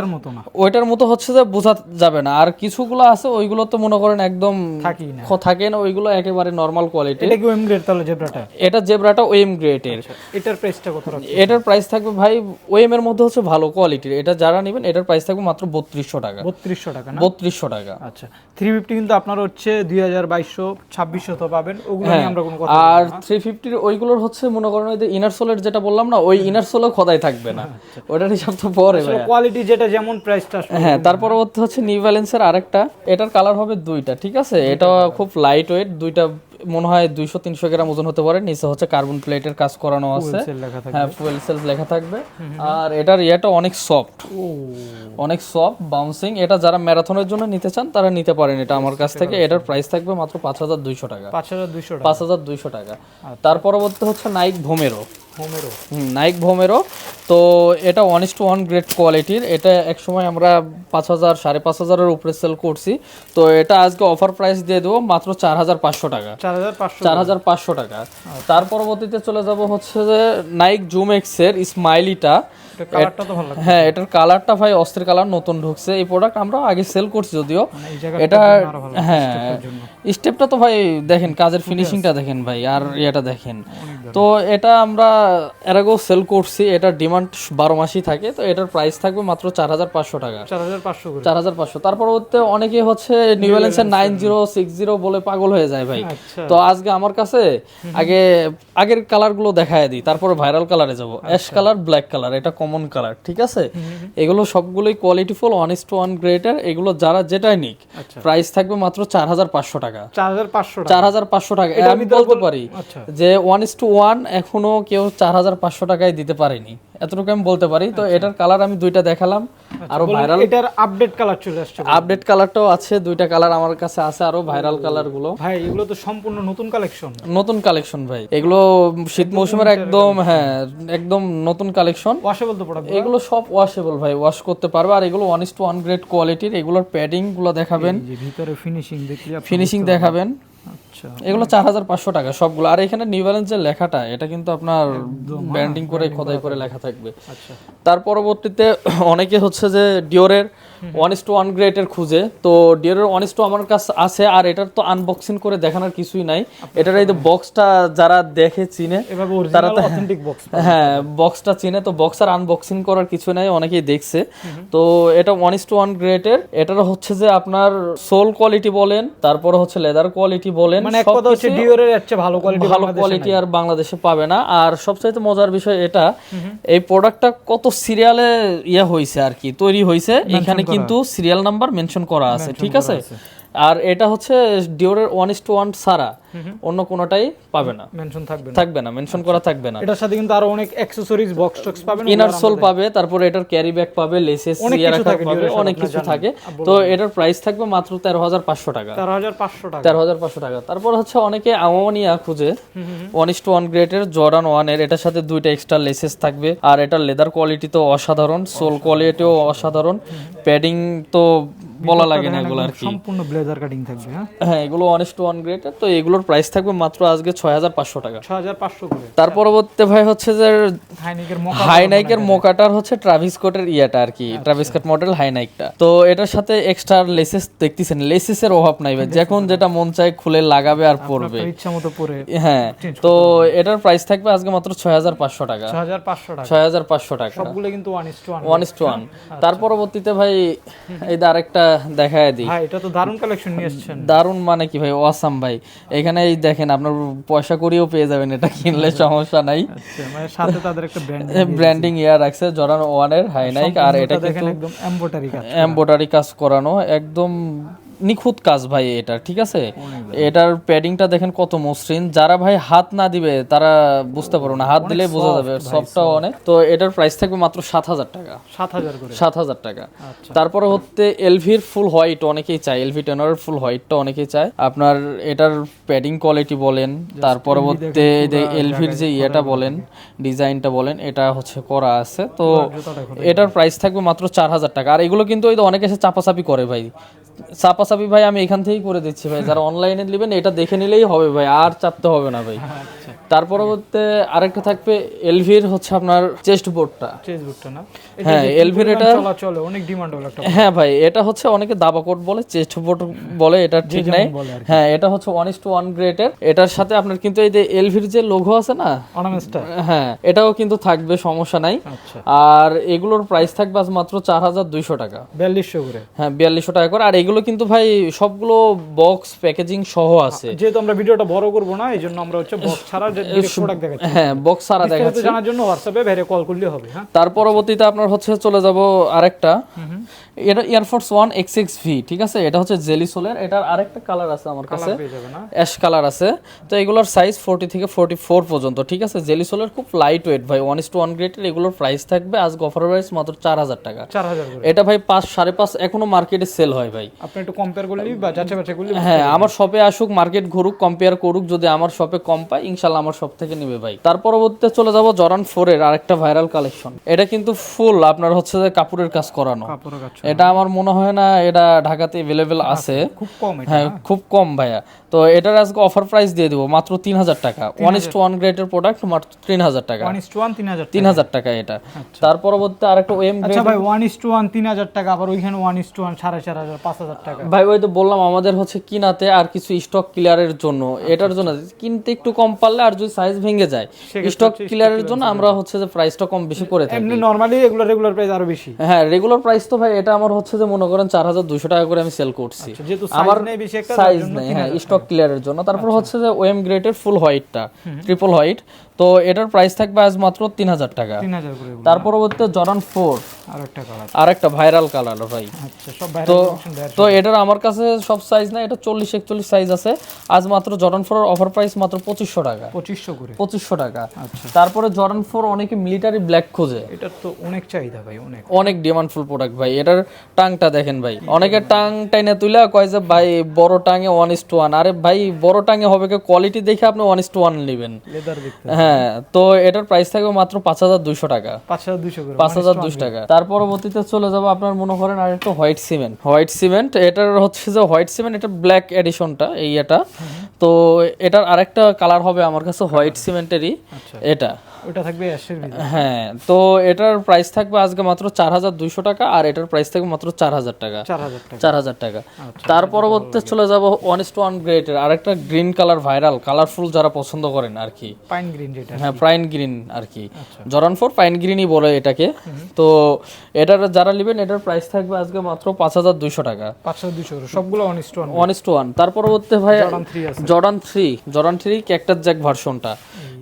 Speaker 1: ওইটার মতো হচ্ছে যে বোঝা যাবে না। আর কিছুগুলো আছে ওইগুলো তো মনে করেন একদম থাকে না, ওইগুলো একেবারে নরমাল কোয়ালিটি।
Speaker 2: এটা কি ওএম গ্রেড তাহলে জেব্রাটা?
Speaker 1: এটা জেব্রাটা ওএম গ্রেডের।
Speaker 2: এটার প্রাইসটা কত রাখছেন?
Speaker 1: এটার প্রাইস থাকবে ভাই ওএম এর মধ্যে হচ্ছে ভালো কোয়ালিটির, এটা যারা নেবেন এটার প্রাইস থাকবে মাত্র 3200 টাকা।
Speaker 2: 3200 টাকা না?
Speaker 1: 3200 টাকা।
Speaker 2: আচ্ছা, 350 কিন্তু আপনার হচ্ছে 2200 2600 তো পাবেন, ওগুলো নিয়ে আমরা কোনো কথা বলবো না।
Speaker 1: আর 350 ওইগুলোর হচ্ছে মনে করেন ওই যে ইনার সোলের যেটা বললাম না, ওই ইনার সোলও খোদাই থাকবে না, ওটার হিসাব তো পরে ভাই,
Speaker 2: কোয়ালিটি যেটা যেমন প্রাইসটা আসবে।
Speaker 1: হ্যাঁ, তারপর হচ্ছে নিউ ব্যালেন্সের আরেকটা, এটার কালার হবে দুইটা, ঠিক আছে। এটা খুব লাইট ওয়েট, দুইটা মনে হয় 200-300 গ্রাম ওজন হতে পারে। নিচে হচ্ছে কার্বন প্লেটের কাজ করানো আছে, হ্যাঁ ফুয়েল সেলস লেখা থাকবে। আর এটার ইয়েটা অনেক সফট, অনেক সফট বাউন্সিং। এটা যারা ম্যারাথনের জন্য নিতে চান তারা নিতে পারেন এটা আমার কাছ থেকে। এটার প্রাইস থাকবে মাত্র 5200 টাকা, 5200 টাকা। তার পরবর্তী হচ্ছে নাইক ভোমেরো, নাইক ভোমেরো। তো এটা 1:1 গ্রেড কোয়ালিটির। এটা একসময় আমরা 5000 5500 উপরে সেল করছি, তো এটা আজকে অফার প্রাইস দিয়ে দেবো মাত্র 4500 টাকা, 4500 টাকা। তার পরবর্তীতে চলে যাব হচ্ছে যে নাইক জুম এক্স এর স্মাইলিটা। হ্যাঁ, এটার কালারটা ভাই অস্থির কালার, নতুন ঢুকছে এই প্রোডাক্ট, আমরা আগে সেল করছি যদিও। এটা হ্যাঁ, স্টেপটা তো ভাই দেখেন, কাজের ফিনিশিংটা দেখেন ভাই, আর এটা দেখেন। তো এটা আমরা এর আগেও সেল করছি, এটা ডিমান্ড 12 মাসই থাকে। তো এটার প্রাইস থাকবে মাত্র 4500 টাকা, 4500। তার পরবর্তীতে অনেকে হচ্ছে নিউ ব্যালেন্সের 9060 বলে পাগল হয়ে যায় ভাই। তো আজকে আমার কাছে আগের কালারগুলো দেখায় দিই, তারপরে ভাইরাল কালারে যাব। অ্যাশ কালার, ব্ল্যাক কালার, এটা কমন কালার, ঠিক আছে। এগুলো সবগুলোই কোয়ালিটিফুল 1:1 গ্রেডের। এগুলো যারা যেটাই নিক প্রাইস থাকবে মাত্র 4500 টাকা, 4500 টাকা। আমি বলতে পারি যে 1:1 এখনো কেউ 4500 টাকায় দিতে পারেনি, এতটুকু আমি বলতে পারি। তো এটার কালার আমি দুইটা দেখালাম, আরো ভাইরাল
Speaker 2: এটার আপডেট কালার চলে আসছে,
Speaker 1: আপডেট কালারটাও আছে, দুইটা কালার আমার কাছে আছে, আরো ভাইরাল কালার গুলো।
Speaker 2: ভাই এগুলো তো সম্পূর্ণ নতুন কালেকশন,
Speaker 1: নতুন কালেকশন ভাই। এগুলো শীত মৌসুমের একদম, হ্যাঁ একদম নতুন কালেকশন।
Speaker 2: ওয়াশেবল তো প্রোডাক্ট,
Speaker 1: এগুলো সব ওয়াশেবল ভাই, ওয়াশ করতে পারবে। আর এগুলো 1:1 গ্রেড কোয়ালিটির। এগুলোর প্যাডিং গুলো দেখাবেন,
Speaker 2: ভিতরে ফিনিশিং
Speaker 1: দেখাবেন।
Speaker 2: আচ্ছা
Speaker 1: এগুলো 4500 টাকা সবগুলো। আর এখানে নিউ ব্যালেন্স যে লেখাটা এটা কিন্তু আপনার ব্র্যান্ডিং করে খোদাই করে লেখা থাকবে।
Speaker 2: আচ্ছা
Speaker 1: তার পরবর্তীতে অনেকে হচ্ছে যে ডিওরের 1:1 গ্রেডের খুঁজে, তো ডিওরের 1:2 আমার কাছে আছে। আর এটার তো আনবক্সিং করে দেখানোর কিছুই নাই, এটার এই যে বক্সটা যারা দেখে চিনে
Speaker 2: এভাবে
Speaker 1: তারা
Speaker 2: অরিজিনাল
Speaker 1: তো
Speaker 2: অথেন্টিক বক্স
Speaker 1: হ্যাঁ বক্সটা চিনে, তো বক্স আর আনবক্সিং করার কিছু নাই, অনেকেই দেখছে। তো এটা 1:1 গ্রেডের, এটার হচ্ছে যে আপনার সোল কোয়ালিটি বলেন, তারপরে হচ্ছে লেদার কোয়ালিটি বলেন,
Speaker 2: মানে এক কথা হচ্ছে ডিওরের এর চেয়ে ভালো কোয়ালিটি
Speaker 1: ভালো কোয়ালিটি আর বাংলাদেশে পাবে না। আর সবচাইতে মজার বিষয় এটা, এই প্রোডাক্টটা কত সিরিয়ালে হয়েছে আর কি, তৈরি হয়েছে, এখানে কিন্তু সিরিয়াল নাম্বার মেনশন করা আছে, ঠিক আছে। আর এটা হচ্ছে ডিওরের 1:1 ছাড়া অন্য কোনোটাই পাবে না,
Speaker 2: মেনশন
Speaker 1: থাকবে না, মেনশন করা থাকবে না।
Speaker 2: এটার সাথে কিন্তু আরো অনেক অ্যাকসেসরিজ বক্স টক্স পাবেন,
Speaker 1: ইনার সোল পাবে, তারপরে এটার ক্যারি ব্যাগ পাবে, লেসেস পাবে, অনেক কিছু থাকে। তো এটার প্রাইস থাকবে মাত্র 13500 টাকা,
Speaker 2: 13500 টাকা।
Speaker 1: তারপর হচ্ছে অনেকে আমানিয়া খুঁজে 1:1 গ্রেডের জর্ডান 1 এর, এটার সাথে দুইটা এক্সট্রা লেসেস থাকবে। আর এটার লেদার কোয়ালিটি তো অসাধারণ, সোল কোয়ালিটিও অসাধারণ, প্যাডিং তো বলা লাগে না এগুলো আর কি,
Speaker 2: সম্পূর্ণ ব্লেজার কাটিং থাকবে।
Speaker 1: হ্যাঁ এগুলো 1:1 গ্রেডের। তো এগুলোর প্রাইস থাকবে মাত্র আজকে 6500 টাকা,
Speaker 2: 6500 করে।
Speaker 1: তার পরবর্তীতে ভাই হচ্ছে যে হাইনাইকের মোকাটার হচ্ছে ট্রাভিস স্কটের ইয়াটা আর কি, ট্রাভিস স্কট মডেল হাইনাইকটা। তো এটার সাথে এক্সট্রা লেসেস দেখতেছেন, লেসেসের অভাব নাই ভাই, যখন যেটা মন চায় খুলে লাগাবে আর পরবে,
Speaker 2: ইচ্ছা মতো পরে।
Speaker 1: হ্যাঁ তো এটার প্রাইস থাকবে আজকে মাত্র 6500 টাকা, 6500 টাকা
Speaker 2: সবগুলো কিন্তু
Speaker 1: 1:1। তার পরবর্তীতে ভাই এই আরেকটা দেখায় দিই
Speaker 2: ভাই, এটা তো দারুণ কালেকশন নিয়ে এসেছেন।
Speaker 1: দারুণ মানে কি ভাই, অসাম ভাই। এখানে এই দেখেন আপনার পয়সা করিও পেয়ে যাবেন, এটা কিনলে সমস্যা নাই।
Speaker 2: আচ্ছা মানে সাথে তাদের একটা
Speaker 1: ব্র্যান্ডিং রাখছে জর্ডান 1 এর হাইনাইক। আর এটা কিন্তু
Speaker 2: একদম
Speaker 1: এমব্রয়ডারি কাজ করানো, একদম নিখুঁত কাজ ভাই এটা, ঠিক আছে। এটার প্যাডিংটা দেখেন কত মসৃণ, যারা ভাই হাত না দিবে তারা বুঝতে পারবে না, হাত দিলে বোঝা যাবে সফটটাও অনেক। তো এটার প্রাইস থাকবে মাত্র 7000 টাকা, 7000 টাকা। তারপরে হচ্ছে এলভির ফুল হোয়াইট অনেকেই চায়, এলভি টেনরের ফুল হোয়াইটটা অনেকেই চায়। আপনার এটার প্যাডিং কোয়ালিটি বলেন, তার পরবর্তী এলভির যে ইয়েটা বলেন, ডিজাইনটা বলেন, এটা হচ্ছে করা আছে। তো এটার প্রাইস থাকবে মাত্র 4000 টাকা। আর এগুলো কিন্তু ওই অনেকে এসে চাপাচাপি করে ভাই, চাপাচাপি ভাই আমি এখান থেকেই করে দিচ্ছি ভাই, যারা অনলাইনে নেবেন এটা দেখে নিলেই হবে ভাই, আর চাপতে হবে না ভাই। তার পরবর্তীতে আরেকটা থাকবে এলভির হচ্ছে আপনার চেস্ট বোর্ডটা
Speaker 2: না,
Speaker 1: হ্যাঁ এলভির এটা
Speaker 2: চলে অনেক ডিমান্ড হলো একটা।
Speaker 1: হ্যাঁ ভাই এটা হচ্ছে অনেকে দাবা কোট বলে, চেস্ট বোর্ড বলে, এটা ঠিক নাই। হ্যাঁ এটা হচ্ছে 1:1 গ্রেডের, এটার সাথে আপনার কিন্তু এই যে এলভির যে লোগো আছে না
Speaker 2: অর্নামেন্টসটা,
Speaker 1: হ্যাঁ এটাও কিন্তু থাকবে, সমস্যা নাই। আর এগুলোর প্রাইস থাকবে আজ মাত্র 4200 টাকা,
Speaker 2: 4200 করে।
Speaker 1: হ্যাঁ 4200 টাকা করে। আর এগুলো কিন্তু ভাই সবগুলো বক্স প্যাকেজিং সহ আছে,
Speaker 2: যেহেতু আমরা ভিডিওটা বড় করব না এই জন্য আমরা হচ্ছে বক্স ছাড়া ডিরেক্ট প্রোডাক্ট দেখাচ্ছি।
Speaker 1: হ্যাঁ বক্স ছাড়া দেখাচ্ছি,
Speaker 2: জানার জন্য হোয়াটসঅ্যাপে বাইরে কল করলে হবে। হ্যাঁ
Speaker 1: তার পরবর্তীতে আপনার হচ্ছে চলে যাব আরেকটা, এটা এয়ারফোর্স 1 XX-V, ঠিক আছে। এটা হচ্ছে জেলি সোলের, এটার আরেকটা কালার আছে আমার কাছে, অ্যাশ কালার আছে। তো এগুলোর সাইজ 40 থেকে 44 পর্যন্ত, ঠিক আছে। জেলি সোলের খুব লাইট ওয়েট ভাই, 1:1 গ্রেডের। এগুলোর প্রাইস থাকবে আজ অফার প্রাইস মাত্র 4000 টাকা,
Speaker 2: 4000 করে।
Speaker 1: এটা ভাই 5 5.5 এখনো মার্কেটে সেল হয় ভাই,
Speaker 2: আপনি একটু কম্পেয়ার করলি বা যাচাই বাছাই করলি।
Speaker 1: হ্যাঁ আমার শপে আসুক, মার্কেট ঘুরুক, কম্পেয়ার করুক, যদি আমার শপে কম পায় ইনশাআল্লাহ আমার শপ থেকে নেবে ভাই। তার পরবর্তীতে চলে যাব জর্ডান 4 এর আরেকটা ভাইরাল কালেকশন। এটা কিন্তু ফুল আপনার হচ্ছে যে কাপড়ের কাজ করানো, এটা আমার মনে হয় না এটা ঢাকাতে अवेलेबल আছে,
Speaker 2: খুব কম।
Speaker 1: হ্যাঁ খুব কম ভাইয়া। তো এটার আজকে অফার প্রাইস দিয়ে দেব মাত্র 3000 টাকা, 1:1 গ্রেডের প্রোডাক্ট মাত্র 3000 টাকা,
Speaker 2: 1:1
Speaker 1: 3000 টাকা এটা। তার পরবর্তীতে আরেকটা ওএম গ্রেড।
Speaker 2: আচ্ছা ভাই 1:1 3000 টাকা, আবার ওইখানে 1:1 4500 5000 টাকা।
Speaker 1: ভাই ওই তো বললাম আমাদের হচ্ছে কিনাতে আর কিছু স্টক ক্লিয়ারের জন্য, এটার জন্য কিনতে একটু কম পারলে, আর যদি সাইজ ভেঙে যায় স্টক ক্লিয়ারের জন্য আমরা হচ্ছে যে প্রাইসটা কম বেশি করে থাকি।
Speaker 2: এমনি নরমালি এগুলো রেগুলার প্রাইস আরো বেশি।
Speaker 1: হ্যাঁ রেগুলার প্রাইস তো ভাই এটা আমার হচ্ছে যে মনে করেন 4200 টাকা করে আমি সেল করছি,
Speaker 2: যেহেতু
Speaker 1: আমার
Speaker 2: সাইজ নেই বেশি একটা,
Speaker 1: সাইজ নেই, হ্যাঁ স্টক ক্লিয়ারের জন্য। তারপর হচ্ছে যে ওএম গ্রেডের ফুল হোয়াইটটা, ট্রিপল হোয়াইট, তো এটার প্রাইস থাকবে আজ মাত্র 3000 টাকা।
Speaker 2: 3000 করে।
Speaker 1: তার পরবর্তীতে জর্ডান 4
Speaker 2: আরেকটা কালার,
Speaker 1: আরেকটা ভাইরাল কালার ভাই।
Speaker 2: আচ্ছা সব ভাইরাল।
Speaker 1: তো এটার আমার কাছে সব সাইজ না, এটা 40 41 সাইজ আছে। আজ মাত্র জর্ডান 4 এর অফার প্রাইস মাত্র 2500 টাকা,
Speaker 2: 2500 করে,
Speaker 1: 2500 টাকা। তারপরে জর্ডান 4 অনেকে মিলিটারি ব্ল্যাক খোঁজে,
Speaker 2: এটা তো অনেক চাহিদা ভাই,
Speaker 1: অনেক ডিমান্ডফুল প্রোডাক্ট ভাই। এটার টাংটা দেখেন ভাই, অনেকে টাং টাইনে তুলে কয় যে ভাই বড় টাঙে 1:1, আরে ভাই বড় টাঙে হবে কি, কোয়ালিটি দেখে আপনি 1:1 নেবেন,
Speaker 2: লেদার দেখতে।
Speaker 1: হ্যাঁ তো এটার প্রাইস থাকবে মাত্র 5200 টাকা,
Speaker 2: 5200 করে,
Speaker 1: 5200 টাকা। তার পরবর্তীতে চলে যাব আপনার মনে করেন আর একটা হোয়াইট সিমেন্ট, এটার হচ্ছে যে হোয়াইট সিমেন্ট, এটা ব্ল্যাক এডিশনটা এই এটা। তো এটার আরেকটা কালার হবে আমার কাছে হোয়াইট সিমেন্টেরই,
Speaker 2: আচ্ছা
Speaker 1: এটা
Speaker 2: ওটা থাকবে অ্যাশের ভিতরে।
Speaker 1: হ্যাঁ। তো এটার প্রাইস থাকবে আজকে মাত্র 4200 টাকা, আর এটার প্রাইস থাকবে মাত্র 4000 টাকা।
Speaker 2: 4000 টাকা।
Speaker 1: 4000 টাকা।
Speaker 2: আচ্ছা,
Speaker 1: তার পরবর্তীতে চলে যাব 1:1 গ্রেডের আরেকটা গ্রিন কালার ভাইরাল কালারফুল যারা পছন্দ করেন আর কি।
Speaker 2: পাইন গ্রিন যেটা।
Speaker 1: হ্যাঁ পাইন গ্রিন আর কি,
Speaker 2: আচ্ছা।
Speaker 1: জর্ডান 4 পাইন গ্রিনই বলে এটাকে। তো এটার যারা নেবেন এটার প্রাইস থাকবে আজকে মাত্র 5200 টাকা।
Speaker 2: 5200 সবগুলো 1:1।
Speaker 1: 1:1। তার পরবর্তীতে ভাই
Speaker 2: জর্ডান 3 আছে।
Speaker 1: জর্ডান 3 ক্যাকটাস জ্যাক ভার্সনটা,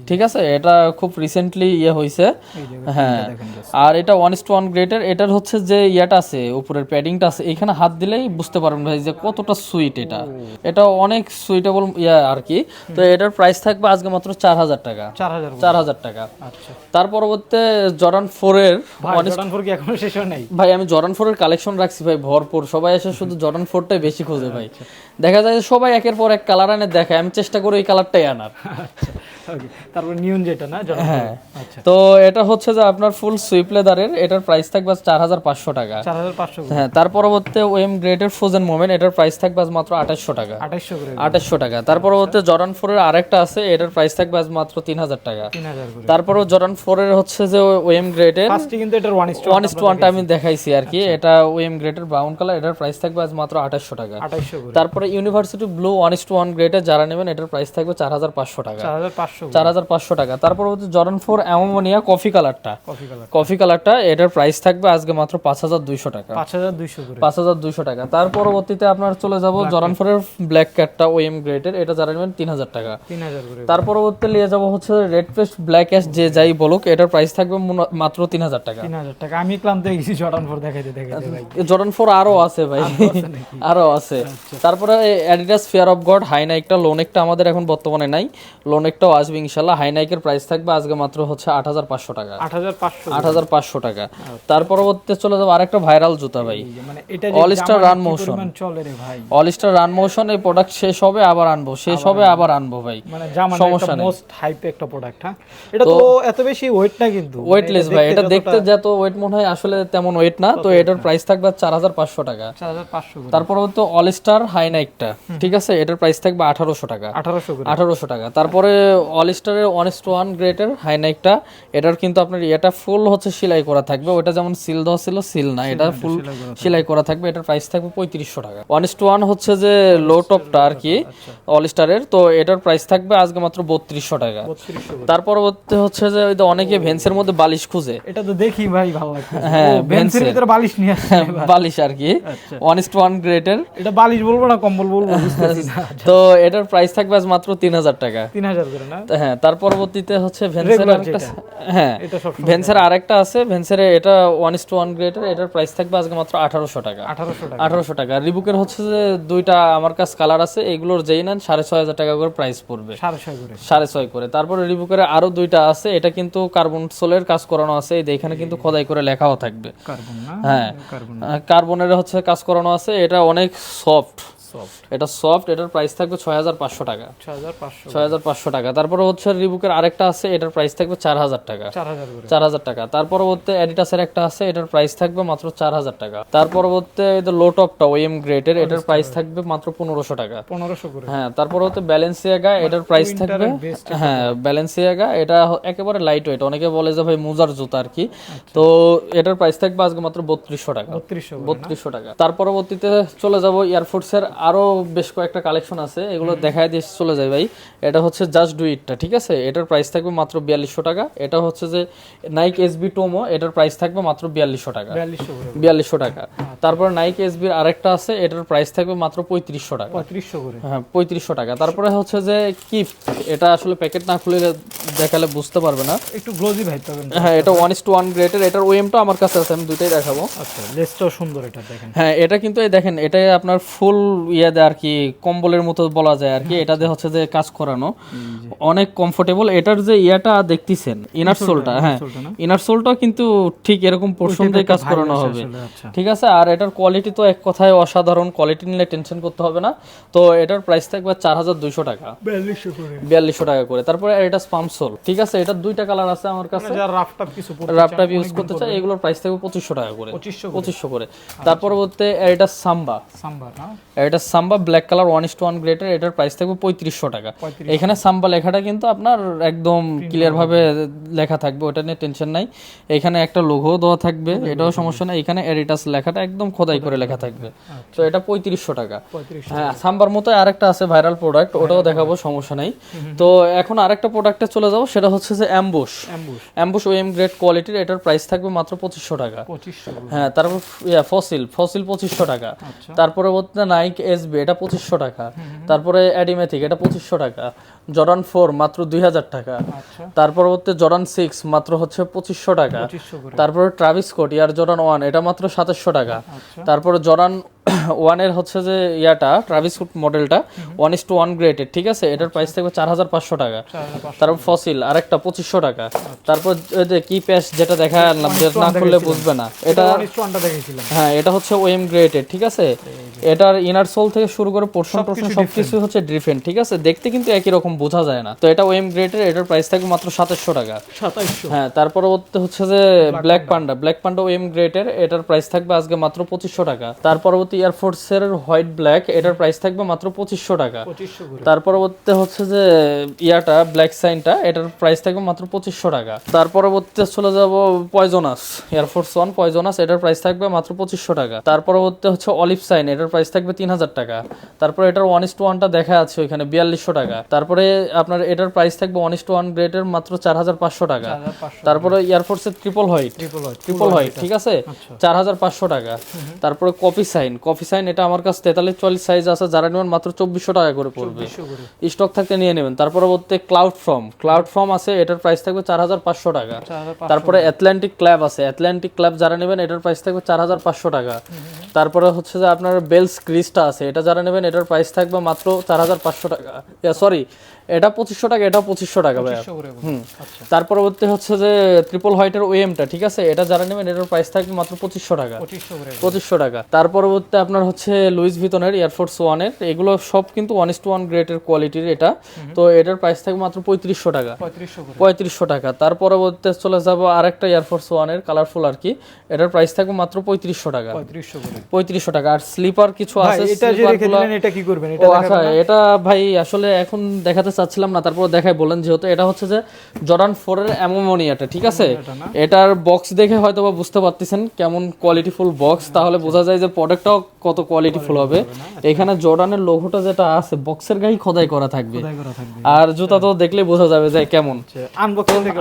Speaker 1: ঠিক আছে, এটা খুব রিসেন্টলি হয়েছে।
Speaker 2: এই যে
Speaker 1: হ্যাঁ,
Speaker 2: দেখেন just।
Speaker 1: আর এটা 1:1 গ্রেডের। এটার হচ্ছে যে ইয়াটা আছে উপরের প্যাডিংটা আছে, এখানে হাত দিলেই বুঝতে পারবেন ভাই যে কতটা সুইট এটা। এটা অনেক সুইটেবল আর কি। তো এটার প্রাইস থাকবে আজকে মাত্র 4000 টাকা। 4000 টাকা।
Speaker 2: আচ্ছা
Speaker 1: তার পরবর্তীতে জর্ডান 4 এর
Speaker 2: ভাই জর্ডান 4 কি এখনো শেষ হয় নাই?
Speaker 1: ভাই আমি জর্ডান 4 এর কালেকশন রাখছি ভাই ভরপুর, সবাই এসে শুধু জর্ডান 4টাই বেশি খোঁজে ভাই। দেখা যায় যে সবাই একের পর এক কালার আনে দেখায়, আমি চেষ্টা করি এই কালারটাই আনার।
Speaker 2: আচ্ছা ওকে, তারপর নিয়ন যেটা না জর্ডান।
Speaker 1: হ্যাঁ,
Speaker 2: আচ্ছা
Speaker 1: তো এটা হচ্ছে যে আপনার ফুল সুইপ লেদারের, এটার প্রাইস থাকবে 4500 টাকা।
Speaker 2: 4500।
Speaker 1: হ্যাঁ, তার পরবর্তীতে ওএম গ্রেডের ফ্রোজেন মোমেন্ট, এটার প্রাইস থাকবে আজ মাত্র 2800 টাকা।
Speaker 2: 2800 করে।
Speaker 1: 2800 টাকা। তার পরবর্তীতে জর্ডান 4 এর আরেকটা আছে, এটার প্রাইস থাকবে আজ মাত্র 3000 টাকা।
Speaker 2: 3000 করে।
Speaker 1: তারপরও জর্ডান 4 এর হচ্ছে যে ওএম গ্রেডের
Speaker 2: ফার্স্টে কিন্তু এটার
Speaker 1: 1:1টা আমি দেখাইছি আর কি। এটা ওএম গ্রেডের ব্রাউন কালার, এটার প্রাইস থাকবে আজ মাত্র 2800 টাকা।
Speaker 2: 2800 করে।
Speaker 1: তারপরে ইউনিভার্সিটি ব্লু 1:1 গ্রেডের যারা নেবেন এটার প্রাইস থাকবে 4500 টাকা।
Speaker 2: 4500 করে।
Speaker 1: 4500 টাকা। তারপর হচ্ছে জর্ডান 4 অ্যামোনিয়া কফি কালারটা, কফি কালারটা এটার প্রাইস থাকবে আজকে মাত্র 5200 টাকা।
Speaker 2: 5200 করে।
Speaker 1: 5200 টাকা। তার পরবর্তীতে আপনার চলে যাব জর্ডান 4 এর ব্ল্যাক ক্যাটটা ওএম গ্রেডের, এটা যারা নেবেন 3000 টাকা।
Speaker 2: 3000 করে।
Speaker 1: তার পরবর্তীতে নিয়ে যাব হচ্ছে রেড পেস্ট ব্ল্যাক অ্যাশ যে যাই বলুক, এটার প্রাইস থাকবে মাত্র 3000 টাকা।
Speaker 2: 3000 টাকা। আমি ক্লান্ত হয়ে গেছি জর্ডান 4 দেখাইতে দেখাইতে ভাই।
Speaker 1: জর্ডান 4 আরো আছে ভাই, আরো আছে। তারপরে Adidas Fear of God high নাইকটা, লো নেকটা আমাদের এখন বর্তমানে নাই, লো নেকটাও আসবে ইনশাআল্লাহ। হাই নাইকের প্রাইস থাকবে আজকে মাত্র হচ্ছে 8500 টাকা। 8500 টাকা। তার পরবর্তীতে চলে যাবো আরেকটা ভাইরাল জুতা ভাই,
Speaker 2: মানে এটা
Speaker 1: অল স্টার রান মোশন।
Speaker 2: চলে রে ভাই,
Speaker 1: অল স্টার রান মোশন। এই প্রোডাক্ট শেষ হবে আবার আনবো, শেষ হবে আবার আনবো ভাই,
Speaker 2: মানে জামার
Speaker 1: সমস্যা
Speaker 2: একটা
Speaker 1: নেই।
Speaker 2: মোস্ট হাইপ একটা প্রোডাক্ট। হ্যাঁ, এটা তো এত বেশি ওয়েট না কিন্তু,
Speaker 1: ওয়েটলেস ভাই। এটা দেখতে যত ওয়েট মনে হয় আসলে তেমন ওয়েট না। তো এটার প্রাইস থাকবে 4500 টাকা।
Speaker 2: 4500 করে।
Speaker 1: তারপর তো অল স্টার হাই নাইকটা, ঠিক আছে, এটার প্রাইস থাকবে 1800 টাকা।
Speaker 2: 1800 করে।
Speaker 1: 1800 টাকা। তারপরে অল স্টারের 1:1 গ্রেডের হাই নাইকটা, এটার কিন্তু আপনার এটা ফুল হচ্ছে সেলাই করা থাকবে, ওটা যেমন সিল দেওয়া ছিল সিল না, এটা ফুল সেলাই করা থাকবে। এটার প্রাইস থাকবে 3500 টাকা। 1:1 হচ্ছে যে লো টপটা আর কি অল স্টারের, তো এটার প্রাইস থাকবে আজকে মাত্র 3200 টাকা।
Speaker 2: 3200 করে।
Speaker 1: তার পরবর্তী হচ্ছে যে ওই যে অনেকে ভেন্সের মধ্যে বালিশ খুঁজে,
Speaker 2: এটা তো দেখি ভাই ভালো লাগে।
Speaker 1: হ্যাঁ,
Speaker 2: ভেন্সের ভিতরে বালিশ নিয়ে আসছে
Speaker 1: বালিশ আর কি 1:1 গ্রেডের।
Speaker 2: এটা বালিশ বলবো না কম্বল বলবো বুঝতেছি না।
Speaker 1: তো এটার প্রাইস থাকবে আজ মাত্র 3000 টাকা।
Speaker 2: 3000 করে না।
Speaker 1: হ্যাঁ, তার পরবর্তীতে হচ্ছে ভেন্সের
Speaker 2: Regular
Speaker 1: আরেকটা,
Speaker 2: যেটা।
Speaker 1: হ্যাঁ
Speaker 2: এটা সব
Speaker 1: ভেন্সের আরেকটা আছে, ভেন্সের এটা 1:1 গ্রেডের, এটার প্রাইস থাকবে আজকে মাত্র 1800 টাকা।
Speaker 2: 1800 টাকা।
Speaker 1: 1800 টাকা। রিবুকের হচ্ছে যে দুইটা আমার কাছে কালার আছে, এগুলোর যেই নেন 6500 টাকা করে প্রাইস পড়বে।
Speaker 2: 650 করে।
Speaker 1: 650 করে। তারপরে রিবুকের আরো দুইটা আছে, এটা কিন্তু কার্বন সোলের কাজ করানো আছে, এই যে এখানে কিন্তু খোদাই করে লেখাও থাকবে।
Speaker 2: কার্বন না?
Speaker 1: হ্যাঁ,
Speaker 2: কার্বন।
Speaker 1: কার্বনের হচ্ছে কাজ করানো আছে, এটা অনেক সফট, এটা সফট। এটার প্রাইস থাকবে 6500 টাকা। 6500 টাকা। তারপরে হচ্ছে রিবুকের আরেকটা আছে, এটার প্রাইস থাকবে 4000 টাকা।
Speaker 2: 4000 করে।
Speaker 1: 4000 টাকা। তার পরবর্তী অ্যাডিডাসের একটা আছে, এটার প্রাইস থাকবে মাত্র 4000 টাকা। তার পরবর্তী এই লো টপটা ওএম গ্রেডের, এটার প্রাইস থাকবে মাত্র 1500 টাকা।
Speaker 2: 1500 করে।
Speaker 1: হ্যাঁ, তারপর হচ্ছে ব্যালেন্সিয়াগা, এটার প্রাইস থাকবে, হ্যাঁ ব্যালেন্সিয়াগা, এটা একেবারে লাইট ওয়েট, অনেকে বলে যে ভাই মোজার জুতা আর কি। তো এটার প্রাইস থাকবে আজকে মাত্র 3200 টাকা। 3200 টাকা। তার পরবর্তীতে চলে যাব এয়ারফোর্সের আরো বেশ কয়েকটা কালেকশন আছে, এগুলো দেখায় দিয়ে চলে যায় ভাই। এটা হচ্ছে জাস্ট ডু ইটটা, ঠিক আছে, এটার প্রাইস থাকবে মাত্র 4200 টাকা। এটা হচ্ছে যে নাইক এসবি টোমো, এটার প্রাইস থাকবে মাত্র 4200 টাকা। 4200 টাকা। তারপরে নাইক এসবির আরেকটা আছে, এটার প্রাইস থাকবে মাত্র 3500 টাকা।
Speaker 2: 3500 করে।
Speaker 1: হ্যাঁ, 3500 টাকা। তারপরে হচ্ছে যে কিফ, এটা আসলে প্যাকেট না খুলে দেখালে বুঝতে পারবে না,
Speaker 2: একটু গ্লোজি ভাই পাবেন।
Speaker 1: হ্যাঁ, এটা 1:1 গ্রেডের, এটার ওএমটা আমার কাছে আছে, আমি দুইটাই দেখাবো।
Speaker 2: আচ্ছা, লেসটাও সুন্দর এটা দেখেন।
Speaker 1: হ্যাঁ, এটা কিন্তু এই দেখেন, এটা আপনার ফুল দেয় আর কি, কম্বলের মতো বলা যায় আর কি। এটা দিয়ে হচ্ছে যে কাজ করানো, অনেক কমফোর্টেবল। এটার যে ইয়াটা দেখতেছেন ইনার সোলটা, হ্যাঁ ইনার সোলটা কিন্তু ঠিক এরকম পোর্শন দিয়ে কাজ করানো হবে, ঠিক আছে। আর এটার কোয়ালিটি তো এক কথায় অসাধারণ, কোয়ালিটি নিলে টেনশন করতে হবে না। তো এটার প্রাইস থাকবে 4200 টাকা। 4200 টাকা করে। তারপরে এটা পাম্প সোল, ঠিক আছে, এটার দুইটা কালার আছে আমার কাছে,
Speaker 2: যারা রাফটাপ কিছু
Speaker 1: রাফটাপ ইউজ করতে চায়, এগুলোর প্রাইস থাকবে 2500 টাকা করে। 2500 করে। তারপর বলতে এটা সাম্বা,
Speaker 2: না,
Speaker 1: এটা এটা সাম্বা ব্ল্যাক কালার 1:1 গ্রেডের, এটার প্রাইস থাকবে 3500 টাকা। এখানে সাম্বা লেখাটা কিন্তু আপনার একদম ক্লিয়ার ভাবে লেখা থাকবে, ওটা নিয়ে টেনশন নাই। এখানে একটা লোগো দেওয়া থাকবে, এটাও সমস্যা নাই। এখানে এডিটাস লেখাটা একদম খোদাই করে লেখা থাকবে। তো এটা 3500 টাকা। হ্যাঁ, সাম্বার মতো আরেকটা আছে ভাইরাল প্রোডাক্ট, ওটাও দেখাবো, সমস্যা নাই। তো এখন আরেকটা প্রোডাক্টে চলে যাবো, সেটা হচ্ছে যে অ্যাম্বুশ ওএম গ্রেড কোয়ালিটির, এটার প্রাইস থাকবে মাত্র 2500 টাকা। হ্যাঁ, তারপর ফসিল 2500 টাকা। তারপরে নাইক এসবি, এটা 2500 টাকা। তারপরে অ্যাডিমেথিক, এটা 2500 টাকা। জর্ডান 4 মাত্র 2000 টাকা। তার পরবর্তী জর্ডান 6 মাত্র হচ্ছে 2500 টাকা। তারপরে ট্রাভিস স্কট ইয়ার জর্ডান 1, এটা মাত্র 2700 টাকা। তারপরে জর্ডান 1 এর হচ্ছে যে ইয়াটা ট্রাভিস স্কট মডেলটা 1:1 গ্রেডের, ঠিক আছে, এটার প্রাইস থাকবে 4500 টাকা। তারপর ফসিল আরেকটা 2500 টাকা। তারপর এই যে কি প্যাচ যেটা দেখালাম, যেটা না করলে বুঝবে না, এটা হ্যাঁ এটা হচ্ছে ওএম গ্রেডের, ঠিক আছে। এটার ইনার সোল থেকে শুরু করে পোর্শন সবকিছু হচ্ছে ডিফারেন্ট, ঠিক আছে, দেখতে কিন্তু একই রকম বোঝা যায় না। তো এটা ওএম গ্রেডের, এটার প্রাইস থাকবে মাত্র 2700 টাকা। হ্যাঁ, তারপর হচ্ছে যে ব্ল্যাক পান্ডা ওএম গ্রেডের, এটার প্রাইস থাকবে আজকে মাত্র 2500 টাকা। তার পরবর্তী এয়ারফোর্সের হোয়াইট ব্ল্যাক, এটার প্রাইস থাকবে মাত্র 2500 টাকা। তার পরবর্তী হচ্ছে যে ইয়াটা ব্ল্যাক সাইনটা, এটার প্রাইস থাকবে মাত্র 2500 টাকা। তার পরবর্তী চলে যাব পয়জনাস এয়ারফোর্স 1 পয়জনাস, এটার প্রাইস থাকবে মাত্র 2500 টাকা। তার পরবর্তী হচ্ছে অলিভ সাইন, এটার প্রাইস থাকবে 3000 টাকা। তারপরে এটার 1:1টা দেখা আছে ওইখানে 4200 টাকা। তারপরে আপনার এটার প্রাইস থাকবে 1:1 গ্রেডের মাত্র 4500 টাকা। তারপরে এয়ারফোর্সের ট্রিপল হোয়াইট, ঠিক আছে, 4500 টাকা। তারপরে কফি সাইন, এটা আমার কাছে 43-44 সাইজ আছে, যারা নেবেন মাত্র 2400 টাকা করে পড়বে, স্টক থাকতে নিয়ে নেবেন। তারপরে ক্লাউড ফর্ম আছে, এটার প্রাইস থাকবে 4500 টাকা। তারপরে অ্যাটলান্টিক ক্ল্যাব যারা নেবেন, এটার প্রাইস থাকবে 4500 টাকা। তারপরে হচ্ছে যে আপনার বেলস ক্রিস্টা আছে, এটা যারা নেবেন, এটার প্রাইস থাকবে মাত্র 4500 টাকা। সরি, এটা 2500 টাকা, এটাও 2500 টাকা ভাই। তার পরবর্তী হচ্ছে যে ট্রিপল হোয়াইটের ওএমটা, ঠিক আছে, এটা যারা নেবেন, এটার প্রাইস থাকবে মাত্র 2500 টাকা। 2500 টাকা। তার পরবর্তী আপনার হচ্ছে লুইস ভিতনের এয়ারফোর্স 1 এর, এগুলো সব কিন্তু 1:1 গ্রেডের কোয়ালিটির এটা। তো এটার প্রাইস থাকবে মাত্র 3500 টাকা। 3500 টাকা। তার পরবর্তী চলে যাব আরেকটা এয়ারফোর্স 1 এর কালারফুল আর কি, এটার প্রাইস থাকবে মাত্র 3500 টাকা। 3500 টাকা। আর স্লিপার কিছু আছে,
Speaker 2: এটা যে রেখে দিলেন, এটা কি করবেন? এটা
Speaker 1: আচ্ছা, এটা ভাই আসলে এখন দেখাতে চাচ্ছিলাম না, তারপর দেখাই বলেন, যেহেতু এটা হচ্ছে যে জর্ডান 4 এর অ্যামোনিয়াটা, ঠিক আছে। এটার বক্স দেখে হয়তো বা বুঝতে পারতেছেন কেমন কোয়ালিটিফুল বক্স, তাহলে বোঝা যায় যে প্রোডাক্টটাও কত কোয়ালিটিফুল হবে। এখানে জর্ডানের লোগোটা যেটা আছে বক্সের গায়ে খোদাই করা থাকবে, আর জুতা তো দেখলে বোঝা যাবে যে কেমন।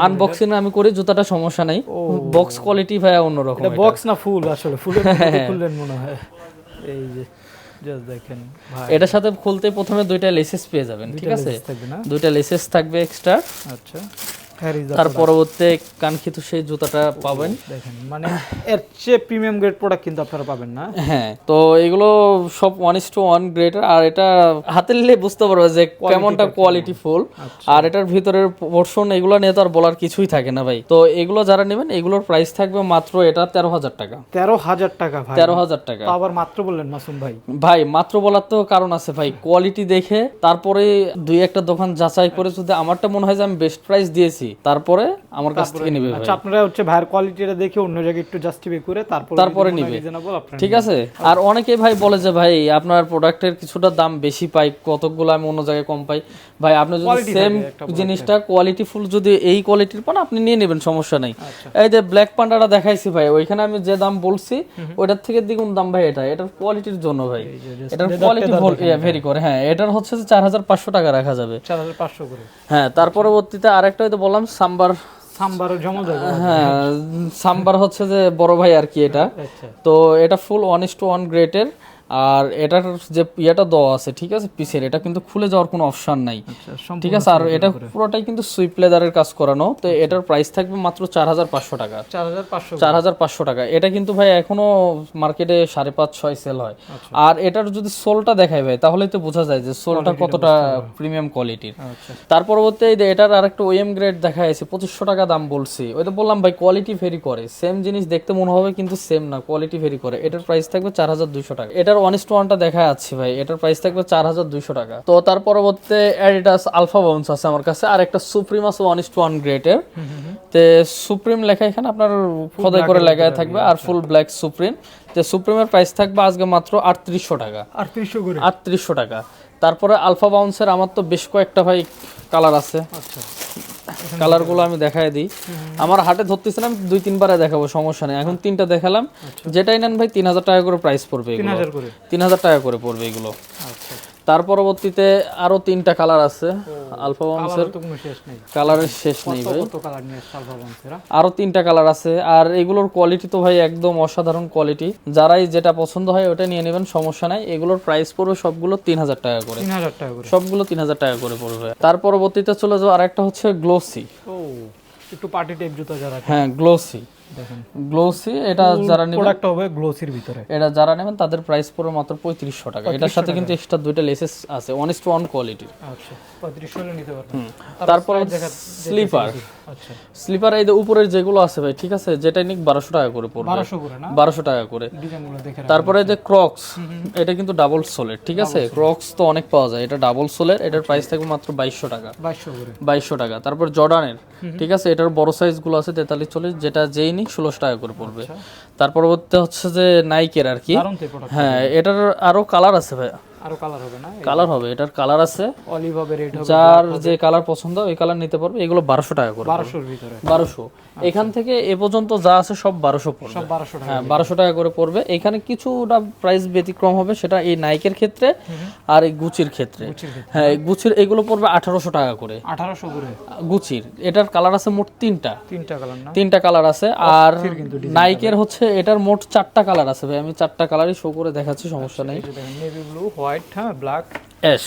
Speaker 1: আনবক্সিং আমি করি, জুতাটা সমস্যা নাই, বক্স কোয়ালিটি ভাই অন্যরকম।
Speaker 2: এটা বক্স না ফুল, আসলে ফুলের মধ্যে খুললেন মনে হয়। এই যে দেখেন ভাই,
Speaker 1: এটার সাথে খুলতে প্রথমে দুইটা লেসেস পেয়ে যাবেন, ঠিক আছে, দুইটা লেসেস থাকবে এক্সট্রা।
Speaker 2: আচ্ছা,
Speaker 1: তার পরবর্তী কাঙ্ক্ষিত সেই জুতাটা পাবেন।
Speaker 2: দেখেন, মানে এর চেয়ে প্রিমিয়াম গ্রেড প্রোডাক্ট কিন্তু আপনারা পাবেন না।
Speaker 1: হ্যাঁ, তো এগুলো সব 1:1 গ্রেডের, আর এটা হাতে নিলে বুঝতে পারবে যে কেমনটা কোয়ালিটি ফুল। আর এটার ভিতরের পোর্শন এগুলো নিয়ে তো আর বলার কিছুই থাকে না ভাই। তো এগুলো যারা নেবেন, এগুলোর প্রাইস থাকবে মাত্র এটা 13000 টাকা।
Speaker 2: 13000 টাকা ভাই?
Speaker 1: 13000 টাকা।
Speaker 2: আবার মাত্র বললেন মাসুম ভাই?
Speaker 1: ভাই মাত্র বলার তো কারণ আছে ভাই, কোয়ালিটি দেখে তারপরে দুই একটা দোকান যাচাই করে যদি আমারটা মনে হয় যে আমি বেস্ট প্রাইস দিয়েছি, তারপরে আমার কাছ থেকে নেবে ভাই।
Speaker 2: আচ্ছা, আপনারা হচ্ছে ভাইয়ের কোয়ালিটিটা দেখে অন্য জায়গায় একটু জাস্টিফাই করে তারপরে নেবে,
Speaker 1: ঠিক আছে। আর অনেকে ভাই বলে যে ভাই আপনার প্রোডাক্টের কিছুটা দাম বেশি পাই, কতগুলো আমি অন্য জায়গায় কম পাই। ভাই আপনি যদি সেম জিনিসটা কোয়ালিটি ফুল যদি এই কোয়ালিটির পান, আপনি নিয়ে নেবেন, সমস্যা নাই। এই যে ব্ল্যাক পান্ডাটা দেখাইছি ভাই, ওইখানে আমি যে দাম বলছি ওইটার থেকে দ্বিগুণ দাম ভাই। এটার কোয়ালিটির জন্য ভাই, এটার কোয়ালিটি ভেরি করে। হ্যাঁ, এটার হচ্ছে যে 4500 টাকা রাখা যাবে,
Speaker 2: 4500 করে।
Speaker 1: হ্যাঁ, তার পরবর্তীতে আরেকটা হয়তো বললাম সাম্বার হ্যাঁ, সাম্বার হচ্ছে যে বড় ভাই আর কি এটা। তো এটা ফুল 1:1 গ্রেডের, আর এটার যে ইয়েটা দেওয়া আছে, ঠিক আছে, পিসের, এটা কিন্তু খুলে যাওয়ার কোনো অপশন নাই, ঠিক আছে। আর এটা পুরোটাই কিন্তু সুইপ লেদারের কাজ করানো। তো এটার প্রাইস থাকবে মাত্র 4500 টাকা। 4500 টাকা। এটা কিন্তু ভাই এখনো মার্কেটে 5.5-6 সেল হয়। আর এটার যদি সোলটা দেখাই ভাই, তাহলেই তো বোঝা যায় যে সোলটা কতটা প্রিমিয়াম কোয়ালিটির। তার পরবর্তী এটার আরেকটা ওএম গ্রেড দেখা যাচ্ছে, 2500 টাকা দাম বলছি। ওই তো বললাম ভাই, কোয়ালিটি ভেরি করে। সেম জিনিস দেখতে মনে হবে কিন্তু সেম না, কোয়ালিটি ভেরি করে। এটার প্রাইস থাকবে 4200 টাকা। এটার এটার 1:1টা দেখা যাচ্ছে ভাই, এটার প্রাইস থাকবে 4200 টাকা। তো তার পরবর্তীতে অ্যাডিডাস আলফা বাউন্স আছে আমার কাছে, আর একটা সুপ্রিম আছে 1:1 গ্রেডের। তে সুপ্রিম লেখা এখানে আপনার খোদাই করে লেখা থাকবে, আর ফুল ব্ল্যাক সুপ্রিম। তো সুপ্রিমের প্রাইস থাকবে আজকে মাত্র 3800 টাকা।
Speaker 2: 3800 করে।
Speaker 1: 3800 টাকা। তারপরে আলফা বাউন্সের আমার তো বেশ কয়েকটা ভাই কালার আছে,
Speaker 2: আচ্ছা,
Speaker 1: কালারগুলো আমি দেখাই দিই। আমার হাতে ধরতেছিলাম 2-3 বারে দেখাবো, সমস্যা নেই। এখন 3টা দেখালাম, যেটাই নেন ভাই 3000 টাকা করে প্রাইস পড়বে,
Speaker 2: 3000 করে।
Speaker 1: 3000 টাকা করে পড়বে এগুলো।
Speaker 2: আচ্ছা,
Speaker 1: তার পরবর্তীতে আরো 3টা কালার আছে আলফা বাউন্সের,
Speaker 2: তো কোনো শেষ নেই,
Speaker 1: কালারের শেষ নেই ভাই।
Speaker 2: কত কালার নিয়ে আসছে আলফা বাউন্সের?
Speaker 1: আরো 3টা কালার আছে, আর এগুলোর কোয়ালিটি তো ভাই একদম অসাধারণ কোয়ালিটি। যারাই যেটা পছন্দ হয় ওটা নিয়ে নেবেন, সমস্যা নাই। এগুলোর প্রাইস পড়বে সবগুলো 3000 টাকা করে,
Speaker 2: 3000 টাকা করে।
Speaker 1: সবগুলো 3000 টাকা করে পড়বে। তার পরবর্তীতে চলে যাও আরেকটা হচ্ছে গ্লোসি।
Speaker 2: ও, একটু পার্টি টাইপ জুতা যারা,
Speaker 1: হ্যাঁ গ্লোসি,
Speaker 2: দেখেন
Speaker 1: গ্লোসি। এটা যারা নেবেন,
Speaker 2: প্রোডাক্টটা হবে গ্লোসির ভিতরে।
Speaker 1: এটা যারা নেবেন তাদের প্রাইস পড়বে মাত্র 3500 টাকা। এটার সাথে কিন্তু এক্সট্রা 2টা লেসেস আছে 1:1 কোয়ালিটির।
Speaker 2: আচ্ছা, 3500 হলে নিতে পারবেন।
Speaker 1: তারপর স্লিপার,
Speaker 2: আচ্ছা,
Speaker 1: স্লিপার এই যে উপরের যেগুলো আছে ভাই, ঠিক আছে, যেটাই নিক 1200 টাকা করে পড়বে,
Speaker 2: 1200 করে না?
Speaker 1: 1200 টাকা করে।
Speaker 2: ডিজাইনগুলো দেখে রাখেন।
Speaker 1: তারপরে যে ক্রক্স, এটা কিন্তু ডাবল সোলের, ঠিক আছে। ক্রক্স তো অনেক পাওয়া যায়, এটা ডাবল সোলের, এটার প্রাইস থাকবে মাত্র 2200 টাকা।
Speaker 2: 2200 করে।
Speaker 1: 2200 টাকা। তারপর জর্ডানের, ঠিক আছে, এটার বড় সাইজ গুলো আছে 43-40, যেটা যেই নিক 1600 টাকা করে পড়বে। তার পরবর্তী হচ্ছে যে নাইকের আর কি,
Speaker 2: দারুণ তো প্রোডাক্ট।
Speaker 1: হ্যাঁ এটার আরো কালার আছে ভাই,
Speaker 2: আরো কালার হবে না?
Speaker 1: কালার হবে, এটার কালার আছে,
Speaker 2: অলিভ হবে, রেড হবে,
Speaker 1: যার যে কালার পছন্দ ওই কালার নিতে পারবে। এগুলো 1200 টাকা করে,
Speaker 2: 1200 এর ভিতরে।
Speaker 1: 1200। এখান থেকে এ পর্যন্ত যা আছে সব 1200 পড়বে,
Speaker 2: সব 1200 টাকা।
Speaker 1: হ্যাঁ 1200 টাকা করে পড়বে। এখানে কিছুটা প্রাইস ব্যতিক্রম হবে, সেটা এই নাইকের ক্ষেত্রে আর এই গুচির ক্ষেত্রে। হ্যাঁ গুচির এগুলো পড়বে 1800 টাকা করে।
Speaker 2: 1800 করে
Speaker 1: গুচির এটার কালার আছে মোট 3টা,
Speaker 2: 3টা কালার না?
Speaker 1: 3টা কালার আছে। আর নাইকের হচ্ছে এটার মোট 4টা কালার আছে ভাই, আমি 4টা কালারই শো করে দেখাচ্ছি, সমস্যা নেই।
Speaker 2: এই যে দেখেন, নেভি ব্লু, হোয়াইট, হ্যাঁ ব্ল্যাক,
Speaker 1: অ্যাশ,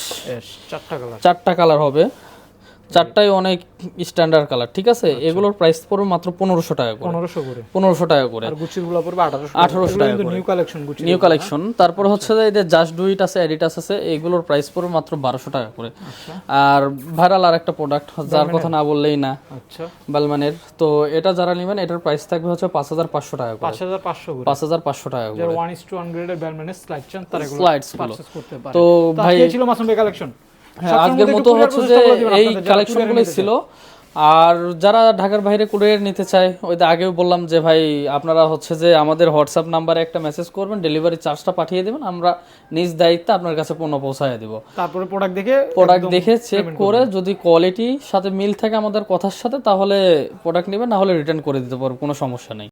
Speaker 2: 4টা কালার।
Speaker 1: 4টা কালার হবে, 4টাই অনেক স্ট্যান্ডার্ড কালার, ঠিক আছে। এগুলোর প্রাইস পড়বে মাত্র 1500 টাকা করে,
Speaker 2: 1500 করে।
Speaker 1: 1500 টাকা করে।
Speaker 2: আর গুচির গুলো পড়বে 1800
Speaker 1: 1800 টাকা করে।
Speaker 2: New collection Gucci,
Speaker 1: new collection. তারপর হচ্ছে যে এই যে জাস্ট ডু ইট আছে, এডিটাস আছে, এগুলোর প্রাইস পড়বে মাত্র 1200 টাকা করে। আর ভাইরাল আর একটা প্রোডাক্ট যার কথা না বললেই না,
Speaker 2: আচ্ছা,
Speaker 1: বালমানের। তো এটা যারা নেবেন এটার প্রাইস থাকবে হচ্ছে 5500 টাকা করে,
Speaker 2: 5500 করে।
Speaker 1: 5500 টাকা করে।
Speaker 2: যারা 1:1 গ্রেডের ব্যালম্যানের স্লাইড চান তারা এগুলো
Speaker 1: Slides গুলো।
Speaker 2: পারচেজ করতে পারে।
Speaker 1: তো ভাই
Speaker 2: এই ছিল মাসুম ভাই কালেকশন।
Speaker 1: হ্যাঁ আজকের মতো হচ্ছে যে এই কালেকশনগুলোই ছিল। আর যারা ঢাকার বাইরে কুরিয়ার নিতে চায়, ওই যে আগেও বললাম যে ভাই আপনারা হচ্ছে যে আমাদের হোয়াটসঅ্যাপ নাম্বারে একটা মেসেজ করবেন, ডেলিভারি চার্জটা পাঠিয়ে দেবেন, আমরা নিজ দায়িত্বে আপনার কাছে পণ্য পৌঁছায় দিব।
Speaker 2: তারপরে প্রোডাক্ট দেখে
Speaker 1: চেক করে যদি কোয়ালিটির সাথে মিল থাকে আমাদের কথার সাথে, তাহলে প্রোডাক্ট নেবেন, না হলে রিটার্ন করে দিতে পারবো, কোনো সমস্যা নেই।